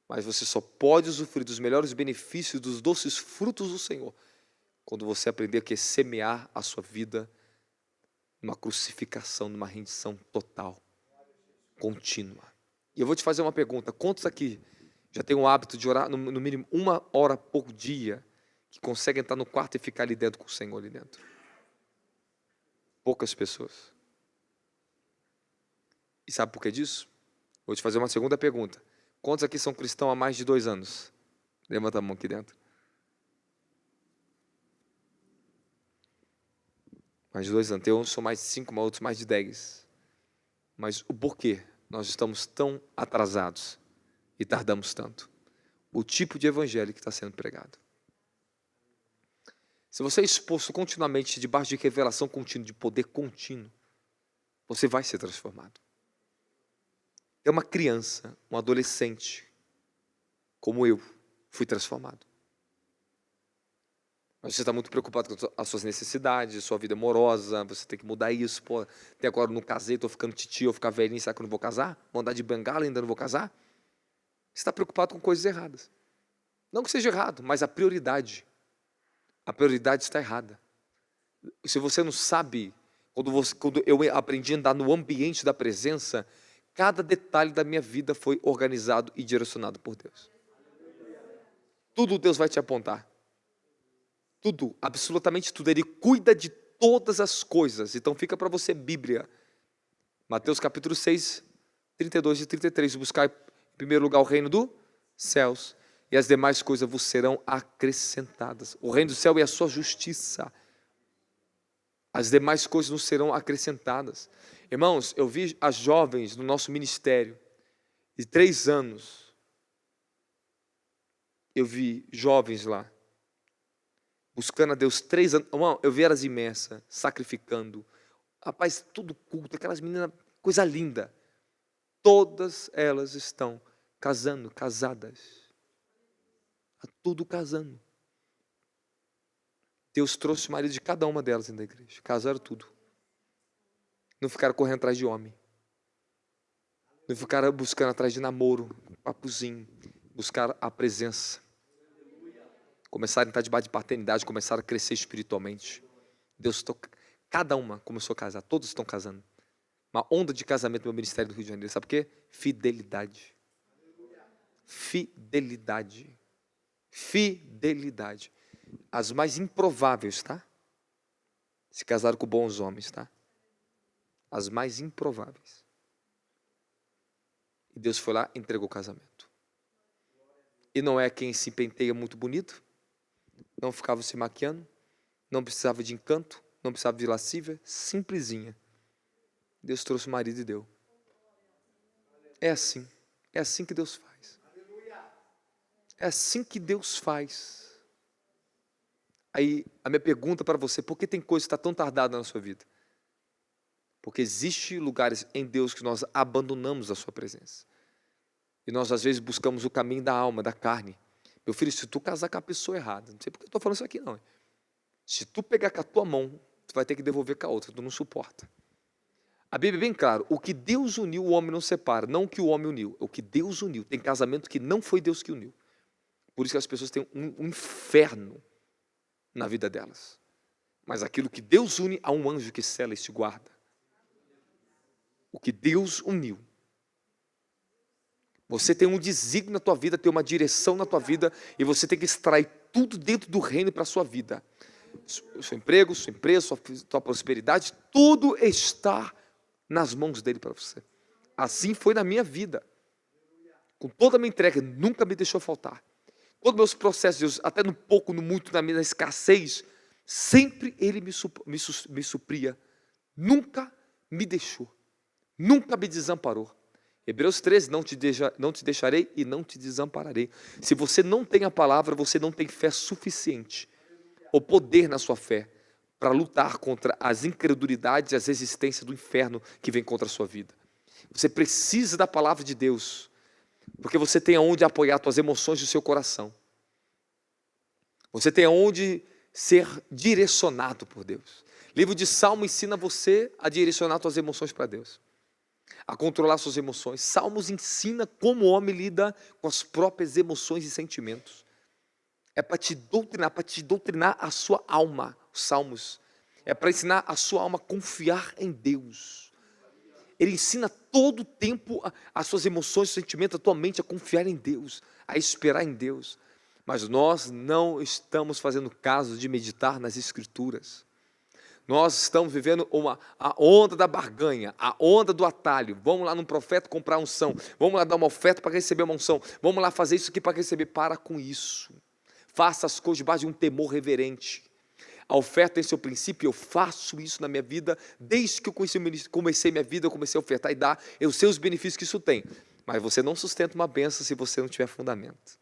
Mas você só pode usufruir dos melhores benefícios, dos doces frutos do Senhor, quando você aprender a semear a sua vida numa crucificação, numa rendição total, contínua. E eu vou te fazer uma pergunta. Quantos aqui já tem o hábito de orar no mínimo 1 hora por dia, que conseguem entrar no quarto e ficar ali dentro com o Senhor ali dentro? Poucas pessoas. E sabe por que disso? Vou te fazer uma segunda pergunta. Quantos aqui são cristãos há mais de 2 anos? Levanta a mão aqui dentro. Mais de 2 anos. Tem uns que são mais de 5, mas outros mais de 10. Mas o porquê nós estamos tão atrasados e tardamos tanto? O tipo de evangelho que está sendo pregado. Se você é exposto continuamente debaixo de revelação contínua, de poder contínuo, você vai ser transformado. É uma criança, um adolescente, como eu, fui transformado. Mas você está muito preocupado com as suas necessidades, sua vida amorosa, você tem que mudar isso. Pô, até agora eu não casei, estou ficando titio, eu vou ficar velhinho, será que eu não vou casar? Vou andar de bengala e ainda não vou casar? Você está preocupado com coisas erradas. Não que seja errado, mas a prioridade está errada. Se você não sabe, quando eu aprendi a andar no ambiente da presença, cada detalhe da minha vida foi organizado e direcionado por Deus. Tudo Deus vai te apontar. Tudo, absolutamente tudo. Ele cuida de todas as coisas. Então fica para você Bíblia. Mateus capítulo 6, 32 e 33. Buscar em primeiro lugar o reino dos céus, e as demais coisas vos serão acrescentadas. O reino do céu é a sua justiça. As demais coisas nos serão acrescentadas. Irmãos, eu vi as jovens no nosso ministério, de 3 anos, eu vi jovens lá, buscando a Deus 3 anos, irmão, eu vi elas imersas, sacrificando, rapaz, tudo culto, aquelas meninas, coisa linda, todas elas estão casando, casadas, tudo casando. Deus trouxe o marido de cada uma delas dentro da igreja, casaram tudo. Não ficaram correndo atrás de homem. Não ficaram buscando atrás de namoro, papozinho. Buscaram a presença. Começaram a estar debaixo de paternidade, começaram a crescer espiritualmente. Cada uma começou a casar, todos estão casando. Uma onda de casamento no meu ministério do Rio de Janeiro, sabe por quê? Fidelidade. Fidelidade. Fidelidade. as mais improváveis, tá? Se casaram com bons homens, tá? As mais improváveis. E Deus foi lá e entregou o casamento. E não é quem se penteia muito bonito, não ficava se maquiando, não precisava de encanto, não precisava de lascívia, simplesinha. Deus trouxe o marido e deu. É assim que Deus faz. É assim que Deus faz. Aí, a minha pergunta para você, por que tem coisa que está tão tardada na sua vida? Porque existem lugares em Deus que nós abandonamos a sua presença. E nós, às vezes, buscamos o caminho da alma, da carne. Meu filho, se tu casar com a pessoa errada, não sei porque eu estou falando isso aqui, não. Se tu pegar com a tua mão, tu vai ter que devolver com a outra, tu não suporta. A Bíblia é bem claro, o que Deus uniu, o homem não separa, não o que o homem uniu, o que Deus uniu. Tem casamento que não foi Deus que uniu. Por isso que as pessoas têm um inferno na vida delas. Mas aquilo que Deus une, há um anjo que sela e se guarda. O que Deus uniu. Você tem um desígnio na tua vida, tem uma direção na tua vida, e você tem que extrair tudo dentro do reino para a sua vida. O seu emprego, sua empresa, sua prosperidade, tudo está nas mãos dele para você. Assim foi na minha vida. Com toda a minha entrega, nunca me deixou faltar. Todos os meus processos, Deus, até no pouco, no muito, na minha escassez, sempre Ele me supria. Nunca me deixou. Nunca me desamparou. Hebreus 13, não te deixarei e não te desampararei. Se você não tem a palavra, você não tem fé suficiente, ou poder na sua fé, para lutar contra as incredulidades e as resistências do inferno que vem contra a sua vida. Você precisa da palavra de Deus, porque você tem aonde apoiar as suas emoções do seu coração. Você tem aonde ser direcionado por Deus. Livro de Salmo ensina você a direcionar suas emoções para Deus, a controlar suas emoções. Salmos ensina como o homem lida com as próprias emoções e sentimentos. É para te doutrinar a sua alma. Os Salmos é para ensinar a sua alma a confiar em Deus. Ele ensina todo o tempo as suas emoções, sentimentos, a tua mente a confiar em Deus, a esperar em Deus. Mas nós não estamos fazendo caso de meditar nas Escrituras. Nós estamos vivendo a onda da barganha, a onda do atalho. Vamos lá num profeta comprar unção. Vamos lá dar uma oferta para receber uma unção. Vamos lá fazer isso aqui para receber. Para com isso. Faça as coisas debaixo de um temor reverente. A oferta tem seu princípio, eu faço isso na minha vida. Desde que eu comecei minha vida, eu comecei a ofertar e dar. Eu sei os benefícios que isso tem. Mas você não sustenta uma bênção se você não tiver fundamento.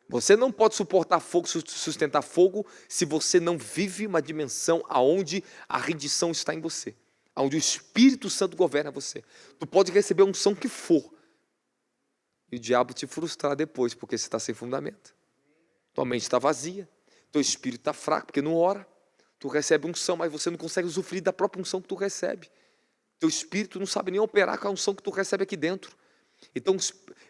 Você não pode suportar fogo, sustentar fogo, se você não vive uma dimensão aonde a rendição está em você, aonde o Espírito Santo governa você. Tu pode receber a unção que for, e o diabo te frustrar depois, porque você está sem fundamento. Tua mente está vazia, teu espírito está fraco, porque não ora. Tu recebe unção, mas você não consegue usufruir da própria unção que tu recebe. Teu espírito não sabe nem operar com a unção que tu recebe aqui dentro.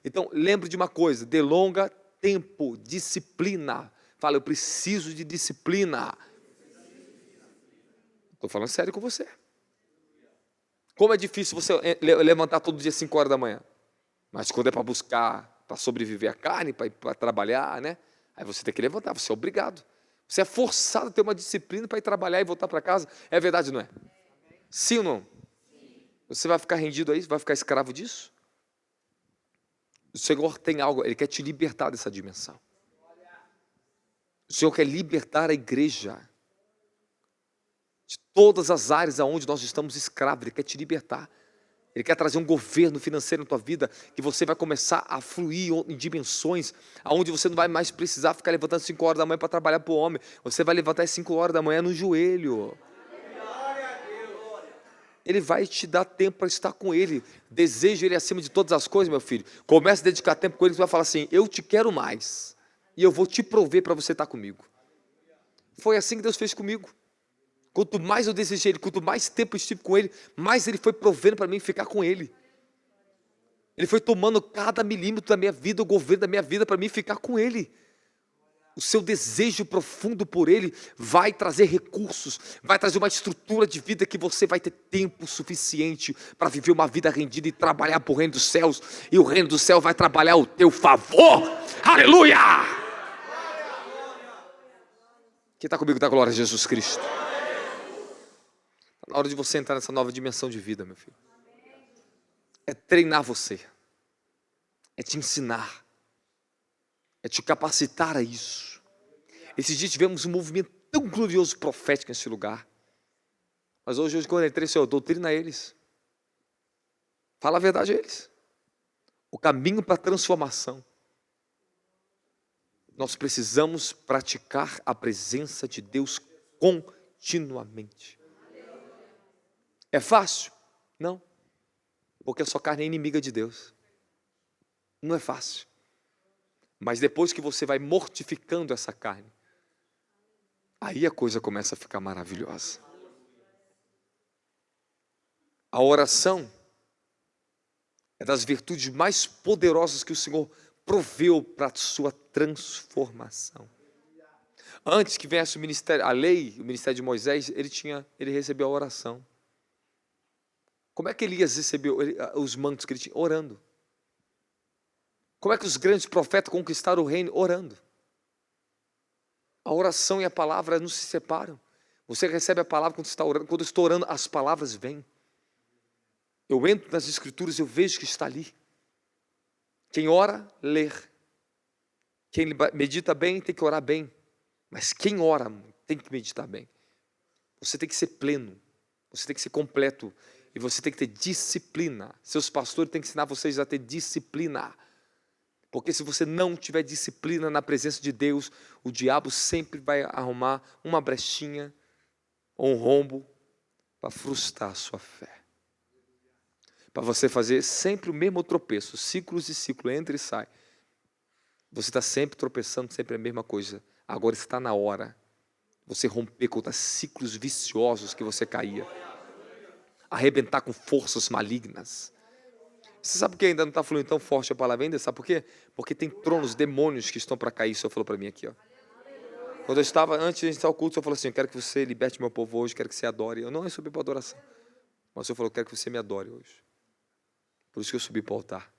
Então lembre de uma coisa, delonga tempo, disciplina. Fala, eu preciso de disciplina. Estou falando sério com você. Como é difícil você levantar todo dia 5 horas da manhã. Mas quando é para buscar, para sobreviver a carne, para ir para trabalhar, né? Aí você tem que levantar, você é obrigado. Você é forçado a ter uma disciplina para ir trabalhar e voltar para casa. É verdade, não é? Sim ou não? Você vai ficar rendido a isso? Vai ficar escravo disso? O Senhor tem algo, Ele quer te libertar dessa dimensão. O Senhor quer libertar a igreja de todas as áreas aonde nós estamos escravos. Ele quer te libertar. Ele quer trazer um governo financeiro na tua vida, que você vai começar a fluir em dimensões aonde você não vai mais precisar ficar levantando 5 horas da manhã para trabalhar para o homem. Você vai levantar às 5 horas da manhã no joelho. Ele vai te dar tempo para estar com Ele. Deseja Ele acima de todas as coisas, meu filho. Comece a dedicar tempo com Ele, você vai falar assim, eu te quero mais. E eu vou te prover para você estar comigo. Foi assim que Deus fez comigo. Quanto mais eu desejei Ele, quanto mais tempo eu estive com Ele, mais Ele foi provendo para mim ficar com Ele. Ele foi tomando cada milímetro da minha vida, o governo da minha vida, para mim ficar com Ele. O seu desejo profundo por Ele vai trazer recursos, vai trazer uma estrutura de vida que você vai ter tempo suficiente para viver uma vida rendida e trabalhar para o reino dos céus, e o reino dos céus vai trabalhar ao teu favor. Aleluia! Quem está comigo dá glória a Jesus Cristo. Está na hora de você entrar nessa nova dimensão de vida, meu filho. É treinar você. É te ensinar. É te capacitar a isso. Esses dias tivemos um movimento tão glorioso, profético nesse lugar. Mas hoje quando eu entrei, Senhor, doutrina eles. Fala a verdade a eles. O caminho para a transformação. Nós precisamos praticar a presença de Deus continuamente. É fácil? Não. Porque a sua carne é inimiga de Deus. Não é fácil. Mas depois que você vai mortificando essa carne, aí a coisa começa a ficar maravilhosa. A oração é das virtudes mais poderosas que o Senhor proveu para a sua transformação. Antes que viesse o ministério, a lei, o ministério de Moisés, ele recebeu a oração. Como é que Elias recebeu os mantos que ele tinha? Orando. Como é que os grandes profetas conquistaram o reino? Orando. A oração e a palavra não se separam. Você recebe a palavra quando está orando. Quando eu estou orando, as palavras vêm. Eu entro nas escrituras e eu vejo que está ali. Quem ora, ler. Quem medita bem, tem que orar bem. Mas quem ora, tem que meditar bem. Você tem que ser pleno. Você tem que ser completo. E você tem que ter disciplina. Seus pastores têm que ensinar vocês a ter disciplina. Porque se você não tiver disciplina na presença de Deus, o diabo sempre vai arrumar uma brechinha ou um rombo para frustrar a sua fé. Para você fazer sempre o mesmo tropeço, ciclos e ciclos, entra e sai. Você está sempre tropeçando, sempre a mesma coisa. Agora está na hora de você romper com os ciclos viciosos que você caía. Arrebentar com forças malignas. Você sabe por que ainda não está fluindo tão forte a palavra ainda? Sabe por quê? Porque tem tronos, demônios que estão para cair. O Senhor falou para mim aqui, ó. Quando eu estava, antes de iniciar o culto, o Senhor falou assim, eu quero que você liberte meu povo hoje, quero que você adore. Eu não recebi para adoração. Mas o Senhor falou, eu quero que você me adore hoje. Por isso que eu subi para o altar.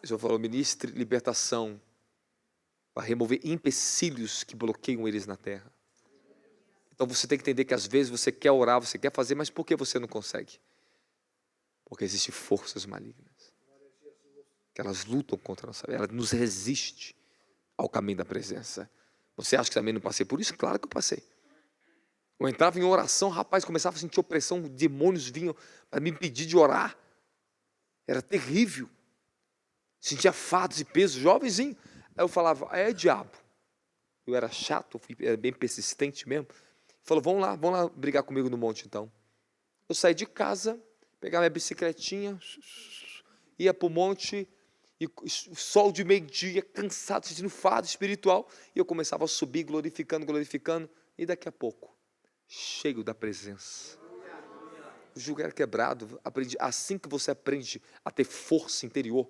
O Senhor falou, ministre libertação para remover empecilhos que bloqueiam eles na terra. Então você tem que entender que às vezes você quer orar, você quer fazer, mas por que você não consegue? Porque existem forças malignas. Que elas lutam contra a nossa vida, elas nos resistem ao caminho da presença. Você acha que também não passei por isso? Claro que eu passei. Eu entrava em oração, rapaz, começava a sentir opressão, demônios vinham para me impedir de orar. Era terrível. Sentia fardos e pesos, jovenzinho. Aí eu falava, é diabo. Eu era chato, era bem persistente mesmo. Falou, vamos lá brigar comigo no monte então. Eu saí de casa, pegava minha bicicletinha, ia para o monte, e o sol de meio-dia, cansado, sentindo fardo espiritual, e eu começava a subir, glorificando, e daqui a pouco, cheio da presença. O jugo era quebrado. Aprendi, assim que você aprende a ter força interior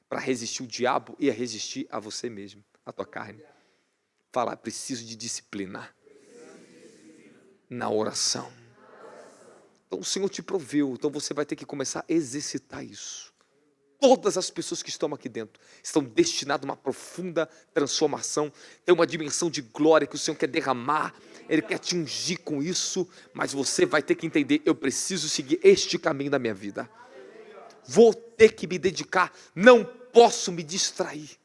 para resistir o diabo e a resistir a você mesmo, a tua carne. Fala, preciso de disciplina na oração. Então o Senhor te proveu, então você vai ter que começar a exercitar isso. Todas as pessoas que estão aqui dentro estão destinadas a uma profunda transformação. Tem uma dimensão de glória que o Senhor quer derramar. Ele quer te ungir com isso. Mas você vai ter que entender, eu preciso seguir este caminho da minha vida. Vou ter que me dedicar. Não posso me distrair.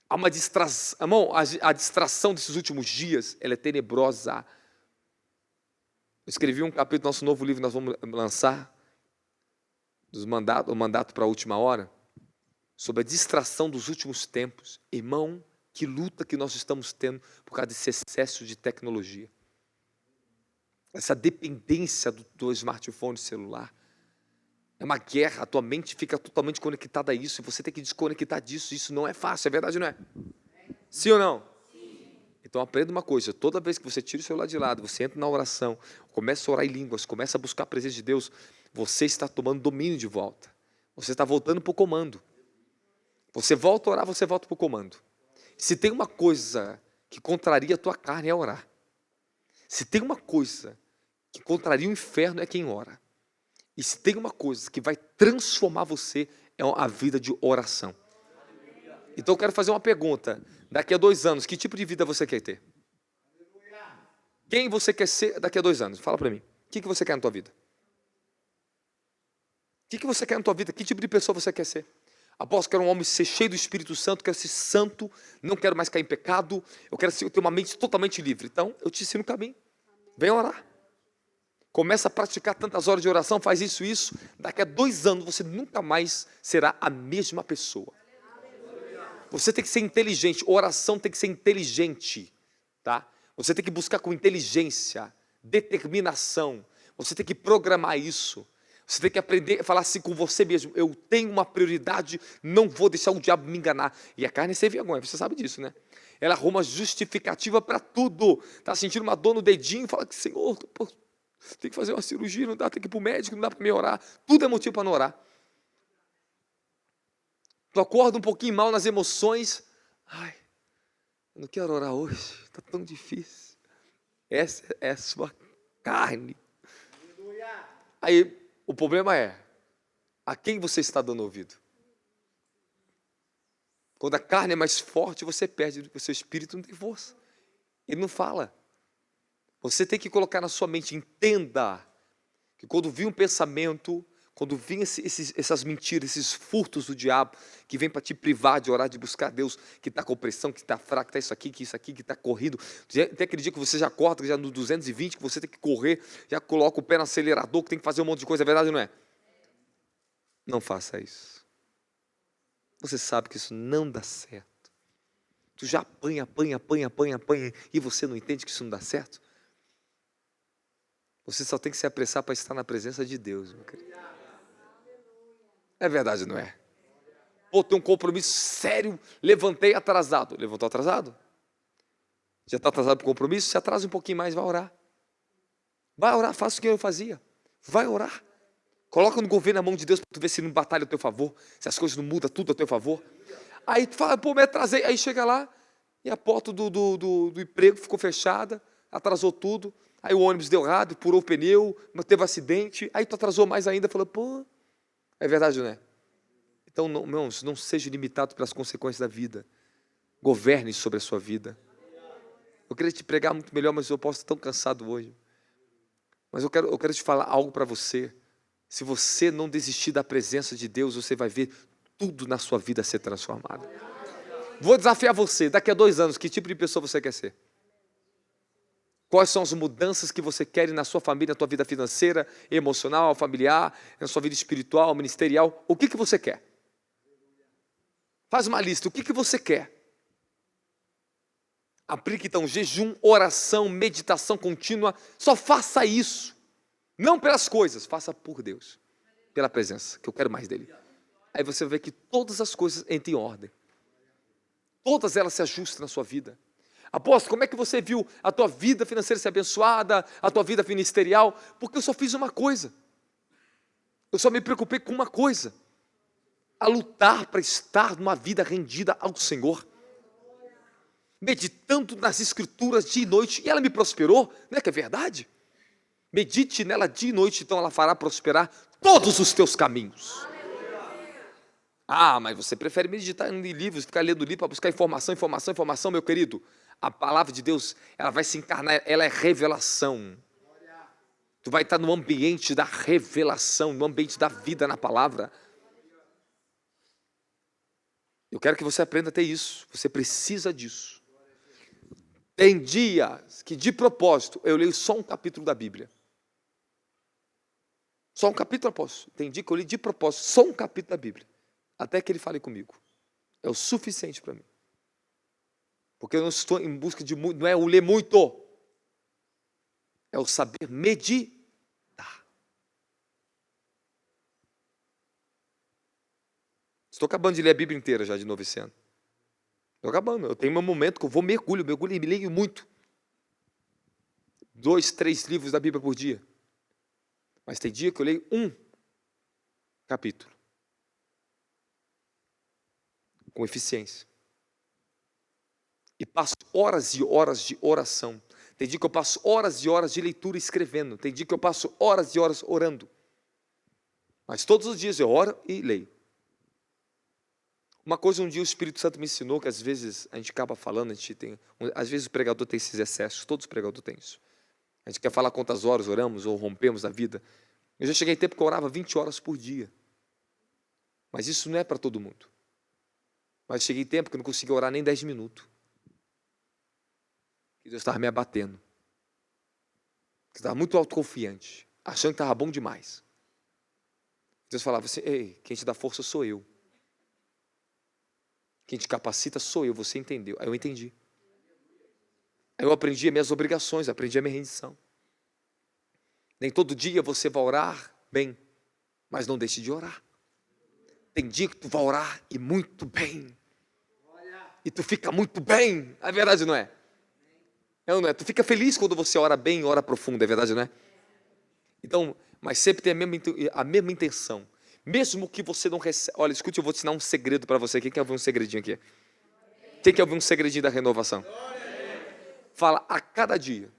Há uma distração. Irmão, a distração desses últimos dias, ela é tenebrosa. Eu escrevi um capítulo do nosso novo livro que nós vamos lançar. O mandato para a última hora, sobre a distração dos últimos tempos. Irmão, que luta que nós estamos tendo por causa desse excesso de tecnologia. Essa dependência do smartphone celular. É uma guerra, a tua mente fica totalmente conectada a isso, e você tem que desconectar disso, isso não é fácil, é verdade ou não é? Sim ou não? Sim. Então aprenda uma coisa, toda vez que você tira o celular de lado, você entra na oração, começa a orar em línguas, começa a buscar a presença de Deus, você está tomando domínio de volta. Você está voltando para o comando. Você volta a orar, você volta para o comando. Se tem uma coisa que contraria a tua carne, é orar. Se tem uma coisa que contraria o inferno, é quem ora. E se tem uma coisa que vai transformar você, é a vida de oração. Então eu quero fazer uma pergunta. Daqui a 2 anos, que tipo de vida você quer ter? Quem você quer ser daqui a 2 anos? Fala para mim. O que você quer na tua vida? O que você quer na tua vida? Que tipo de pessoa você quer ser? Apóstolo, quero um homem ser cheio do Espírito Santo, quero ser santo, não quero mais cair em pecado, eu quero ter uma mente totalmente livre. Então, eu te ensino o caminho. Vem orar. Começa a praticar tantas horas de oração, faz isso. Daqui a 2 anos, você nunca mais será a mesma pessoa. Você tem que ser inteligente. Oração tem que ser inteligente, tá? Você tem que buscar com inteligência, determinação. Você tem que programar isso. Você tem que aprender a falar assim com você mesmo. Eu tenho uma prioridade, não vou deixar o diabo me enganar. E a carne é sem vergonha, você sabe disso, né? Ela arruma justificativa para tudo. Está sentindo uma dor no dedinho, fala que, Senhor, pô, tem que fazer uma cirurgia, não dá, tem que ir para o médico, não dá para me orar. Tudo é motivo para não orar. Tu acorda um pouquinho mal nas emoções. Ai, eu não quero orar hoje, está tão difícil. Essa é a sua carne. Aí, o problema é, a quem você está dando ouvido? Quando a carne é mais forte, você perde, porque o seu espírito não tem força. Ele não fala. Você tem que colocar na sua mente, entenda, que quando vir um pensamento, quando vir essas mentiras, esses furtos do diabo, que vem para te privar de orar, de buscar Deus, que está com opressão, que está fraco, que está isso aqui, que está corrido. Tem aquele dia que você já corta, já no 220, que você tem que correr, já coloca o pé no acelerador, que tem que fazer um monte de coisa, é verdade ou não é? Não faça isso. Você sabe que isso não dá certo. Tu já apanha, e você não entende que isso não dá certo? Você só tem que se apressar para estar na presença de Deus, meu querido. É verdade, não é? Pô, tem um compromisso sério, levantei atrasado. Levantou atrasado? Já está atrasado para o compromisso? Se atrasa um pouquinho mais, vai orar. Vai orar, faça o que eu fazia. Vai orar. Coloca no governo na mão de Deus para tu ver se não batalha a teu favor, se as coisas não mudam tudo a teu favor. Aí tu fala, pô, me atrasei. Aí chega lá e a porta do emprego ficou fechada, atrasou tudo. Aí o ônibus deu errado, furou o pneu, teve acidente. Aí tu atrasou mais ainda, falou, pô, é verdade, não é? Então, não, irmãos, não seja limitado pelas consequências da vida. Governe sobre a sua vida. Eu queria te pregar muito melhor, mas eu posso estar tão cansado hoje. Mas eu quero te falar algo para você. Se você não desistir da presença de Deus, você vai ver tudo na sua vida ser transformado. Vou desafiar você, daqui a 2 anos, que tipo de pessoa você quer ser? Quais são as mudanças que você quer na sua família, na sua vida financeira, emocional, familiar, na sua vida espiritual, ministerial? O que você quer? Faz uma lista, o que você quer? Aplique então jejum, oração, meditação contínua. Só faça isso. Não pelas coisas, faça por Deus. Pela presença, que eu quero mais dele. Aí você vai ver que todas as coisas entram em ordem. Todas elas se ajustam na sua vida. Apóstolo, como é que você viu a tua vida financeira ser abençoada, a tua vida ministerial? Porque eu só fiz uma coisa. Eu só me preocupei com uma coisa. A lutar para estar numa vida rendida ao Senhor. Meditando nas escrituras dia e noite. E ela me prosperou, não é que é verdade? Medite nela dia e noite, então ela fará prosperar todos os teus caminhos. Ah, mas você prefere meditar em livros, ficar lendo livro para buscar informação, meu querido. A palavra de Deus, ela vai se encarnar, ela é revelação. Tu vai estar no ambiente da revelação, no ambiente da vida na palavra. Eu quero que você aprenda a ter isso, você precisa disso. Tem dias que de propósito eu leio só um capítulo da Bíblia. Só um capítulo, apóstolo. Tem dia que eu li de propósito só um capítulo da Bíblia. Até que ele fale comigo. É o suficiente para mim. Porque eu não estou em busca de muito, não é o ler muito. É o saber meditar. Estou acabando de ler a Bíblia inteira já de novo esse ano. Estou acabando. Eu tenho meu momento que eu vou mergulho e me leio muito. 2, 3 livros da Bíblia por dia. Mas tem dia que eu leio um capítulo. Com eficiência. E passo horas e horas de oração. Tem dia que eu passo horas e horas de leitura escrevendo. Tem dia que eu passo horas e horas orando. Mas todos os dias eu oro e leio. Uma coisa, um dia o Espírito Santo me ensinou, que às vezes a gente acaba falando, às vezes o pregador tem esses excessos, todos os pregadores têm isso. A gente quer falar quantas horas oramos ou rompemos a vida. Eu já cheguei em tempo que eu orava 20 horas por dia. Mas isso não é para todo mundo. Mas cheguei em tempo que eu não conseguia orar nem 10 minutos. Que Deus estava me abatendo. Que estava muito autoconfiante, achando que estava bom demais. Deus falava assim: ei, quem te dá força sou eu. Quem te capacita sou eu, você entendeu. Aí eu entendi. Aí eu aprendi as minhas obrigações, aprendi a minha rendição. Nem todo dia você vai orar bem, mas não deixe de orar. Tem dia que tu vai orar e muito bem. E tu fica muito bem. É verdade, não é? É ou não é? Tu fica feliz quando você ora bem e ora profundo, é verdade, não é? Então, mas sempre tem a mesma intenção. Mesmo que você não receba... Olha, escute, eu vou te ensinar um segredo para você. Quem quer ouvir um segredinho aqui? Quem quer ouvir um segredinho da renovação? Fala, a cada dia,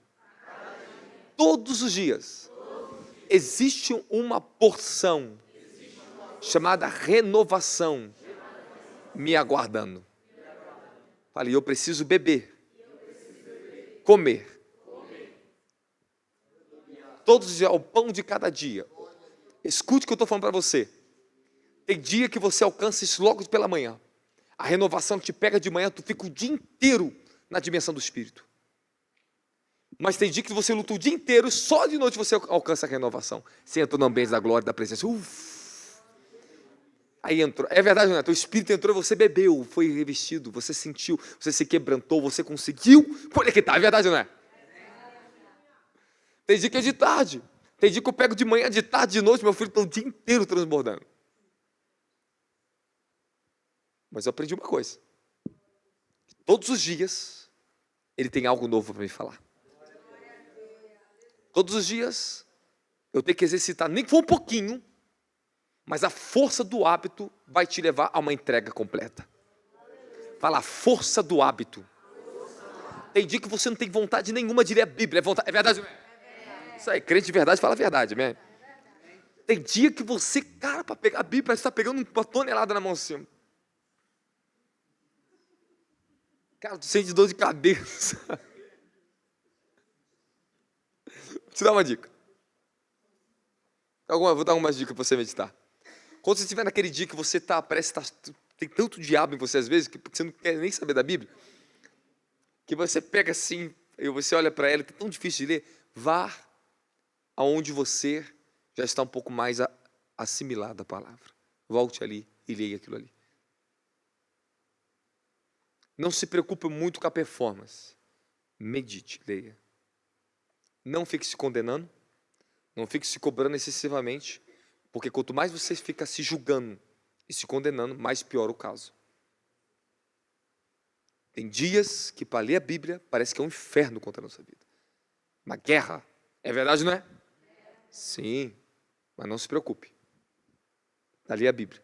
todos os dias, existe uma porção chamada renovação me aguardando. Falei, eu preciso beber, comer. Todos os dias, o pão de cada dia. Escute o que eu estou falando para você. Tem dia que você alcança isso logo pela manhã. A renovação te pega de manhã, tu fica o dia inteiro na dimensão do Espírito. Mas tem dia que você luta o dia inteiro, só de noite você alcança a renovação. Você entrou no ambiente da glória, da presença. Aí entrou. É verdade, não é? Teu Espírito entrou, você bebeu, foi revestido, você sentiu, você se quebrantou, você conseguiu conectar. É verdade, não é? Tem dia que é de tarde. Tem dia que eu pego de manhã, de tarde, de noite, meu filho está o dia inteiro transbordando. Mas eu aprendi uma coisa. Todos os dias, ele tem algo novo para me falar. Todos os dias, eu tenho que exercitar, nem que for um pouquinho, mas a força do hábito vai te levar a uma entrega completa. Fala, a força do hábito. Tem dia que você não tem vontade nenhuma de ler a Bíblia. É verdade, não é? Isso aí, crente de verdade fala a verdade, amém? Tem dia que você, cara, para pegar a Bíblia, parece que está pegando uma tonelada na mão assim. Cara, tu sente dor de cabeça. Vou te dar uma dica. Vou dar algumas dicas para você meditar. Quando você estiver naquele dia que você tem tanto diabo em você às vezes, que você não quer nem saber da Bíblia, que você pega assim, e você olha para ela, é tão difícil de ler, vá aonde você já está um pouco mais assimilado à palavra. Volte ali e leia aquilo ali. Não se preocupe muito com a performance. Medite, leia. Não fique se condenando, não fique se cobrando excessivamente, porque quanto mais você fica se julgando e se condenando, mais pior o caso. Tem dias que para ler a Bíblia parece que é um inferno contra a nossa vida. Uma guerra. É verdade, não é? Sim, mas não se preocupe. Ler a Bíblia.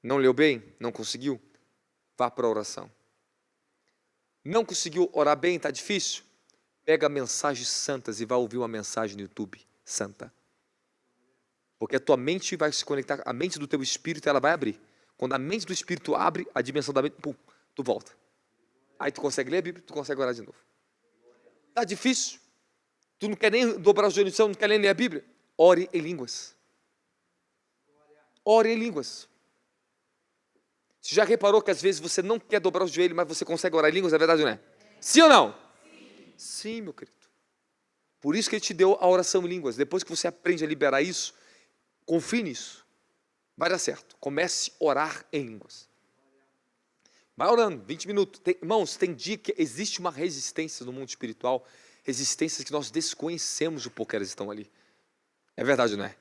Não leu bem? Não conseguiu? Vá para a oração. Não conseguiu orar bem? Está difícil? Pega mensagens santas e vai ouvir uma mensagem no YouTube santa. Porque a tua mente vai se conectar, a mente do teu espírito ela vai abrir. Quando a mente do espírito abre, a dimensão da mente, pum, tu volta. Aí tu consegue ler a Bíblia, tu consegue orar de novo. Está difícil? Tu não quer nem dobrar os joelhos no chão, não quer nem ler a Bíblia? Ore em línguas. Ore em línguas. Você já reparou que às vezes você não quer dobrar os joelhos, mas você consegue orar em línguas? É verdade, não é? Sim ou não? Sim. Sim, meu querido. Por isso que ele te deu a oração em línguas. Depois que você aprende a liberar isso, confie nisso. Vai dar certo. Comece a orar em línguas. Vai orando, 20 minutos. Irmãos, tem dia que existe uma resistência no mundo espiritual, resistências que nós desconhecemos o porquê elas estão ali. É verdade, não é?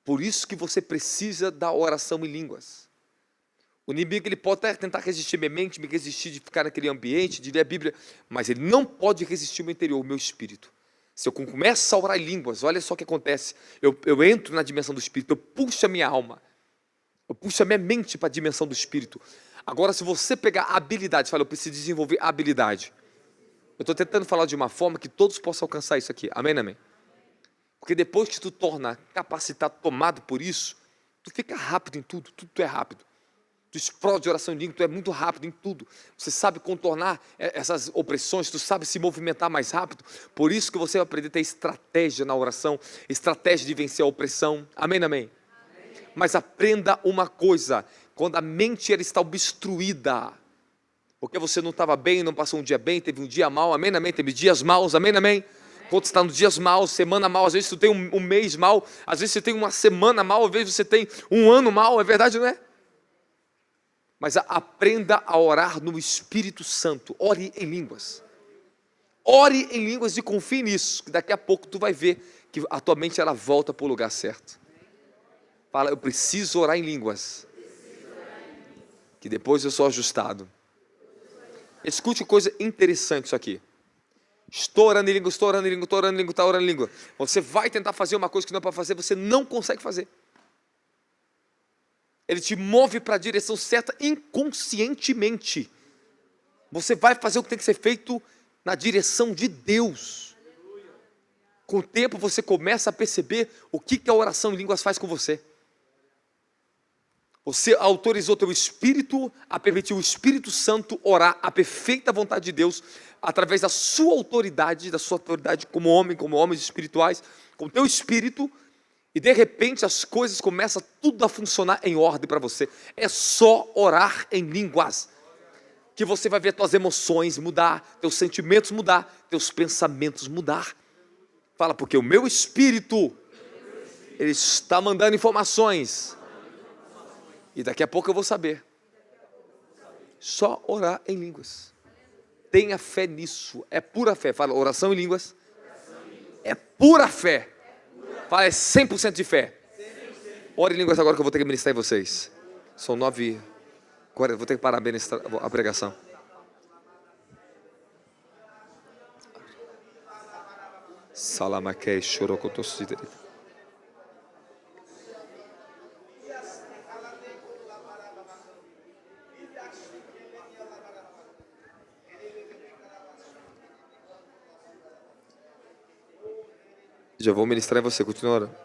Por isso que você precisa da oração em línguas. O inimigo ele pode até tentar resistir minha mente, me resistir de ficar naquele ambiente, de ler a Bíblia, mas ele não pode resistir o meu interior, o meu espírito. Se eu começo a orar em línguas, olha só o que acontece. Eu entro na dimensão do Espírito, eu puxo a minha alma, eu puxo a minha mente para a dimensão do Espírito. Agora, se você pegar a habilidade, fala, eu preciso desenvolver a habilidade. Eu estou tentando falar de uma forma que todos possam alcançar isso aqui. Amém, amém? Porque depois que tu torna capacitado, tomado por isso, tu fica rápido em tudo é rápido. Tu explode oração em língua, tu é muito rápido em tudo. Você sabe contornar essas opressões, tu sabe se movimentar mais rápido. Por isso que você vai aprender a ter estratégia na oração, estratégia de vencer a opressão. Amém, amém? Mas aprenda uma coisa, quando a mente ela está obstruída, porque você não estava bem, não passou um dia bem, teve um dia mal, amém, amém? Teve dias maus, amém, amém? Quando você está nos dias maus, semana mal, às vezes você tem um mês mal, às vezes você tem uma semana mal, às vezes você tem um ano mal, é verdade, não é? Mas aprenda a orar no Espírito Santo. Ore em línguas. Ore em línguas e confie nisso, que daqui a pouco tu vai ver que a tua mente ela volta para o lugar certo. Fala, eu preciso orar em línguas, que depois eu sou ajustado. Escute coisa interessante isso aqui. Estou orando em língua, estou orando em língua, estou orando em língua, estou orando em língua. Você vai tentar fazer uma coisa que não é para fazer, você não consegue fazer. Ele te move para a direção certa inconscientemente. Você vai fazer o que tem que ser feito na direção de Deus. Com o tempo você começa a perceber o que a oração em línguas faz com você. Você autorizou teu espírito a permitir o Espírito Santo orar a perfeita vontade de Deus através da sua autoridade como homem, como homens espirituais, com o teu espírito. E de repente as coisas começam tudo a funcionar em ordem para você. É só orar em línguas que você vai ver tuas emoções mudar, teus sentimentos mudar, teus pensamentos mudar. Fala, porque o meu espírito, ele está mandando informações. E daqui a pouco eu vou saber. Só orar em línguas. Tenha fé nisso. É pura fé. Fala, oração em línguas. É pura fé. Fala, é 100% de fé. Ore em línguas agora que eu vou ter que ministrar em vocês. São 9h40, vou ter que parar bem a pregação. Salamakei chorocotocida. Já vou ministrar em você, continua orando.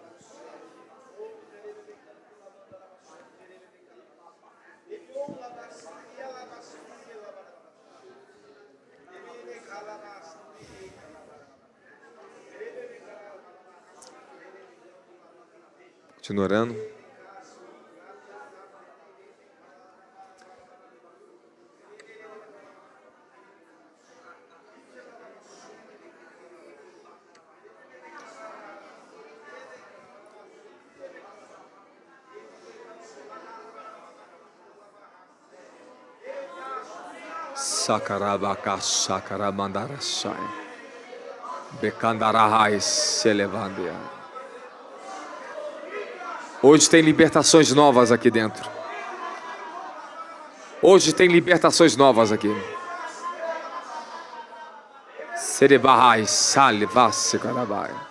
Continua orando. Sakarabaka sakaramandarasai. Bekandarahai selevandia. Hoje tem libertações novas aqui dentro. Hoje tem libertações novas aqui. Serebahai salivase karabai.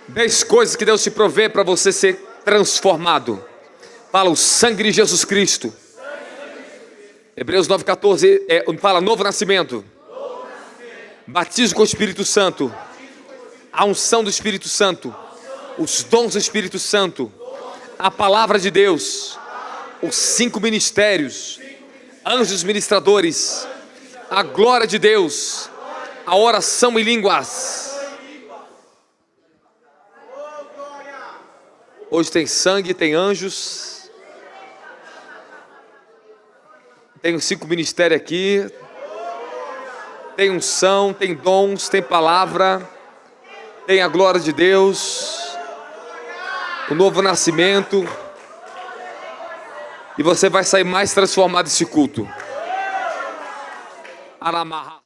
Dez coisas que Deus te provê para você ser transformado. Fala, o sangue de Jesus Cristo. Hebreus 9,14 fala novo nascimento. Batismo com o Espírito Santo. A unção do Espírito Santo. Os dons do Espírito Santo. A palavra de Deus. Os 5 ministérios. Anjos ministradores. A glória de Deus. A oração em línguas. Hoje tem sangue, tem anjos. Tem os 5 ministérios aqui. Tem unção, tem dons, tem palavra. Tem a glória de Deus. O novo nascimento. E você vai sair mais transformado desse culto. Aramaha.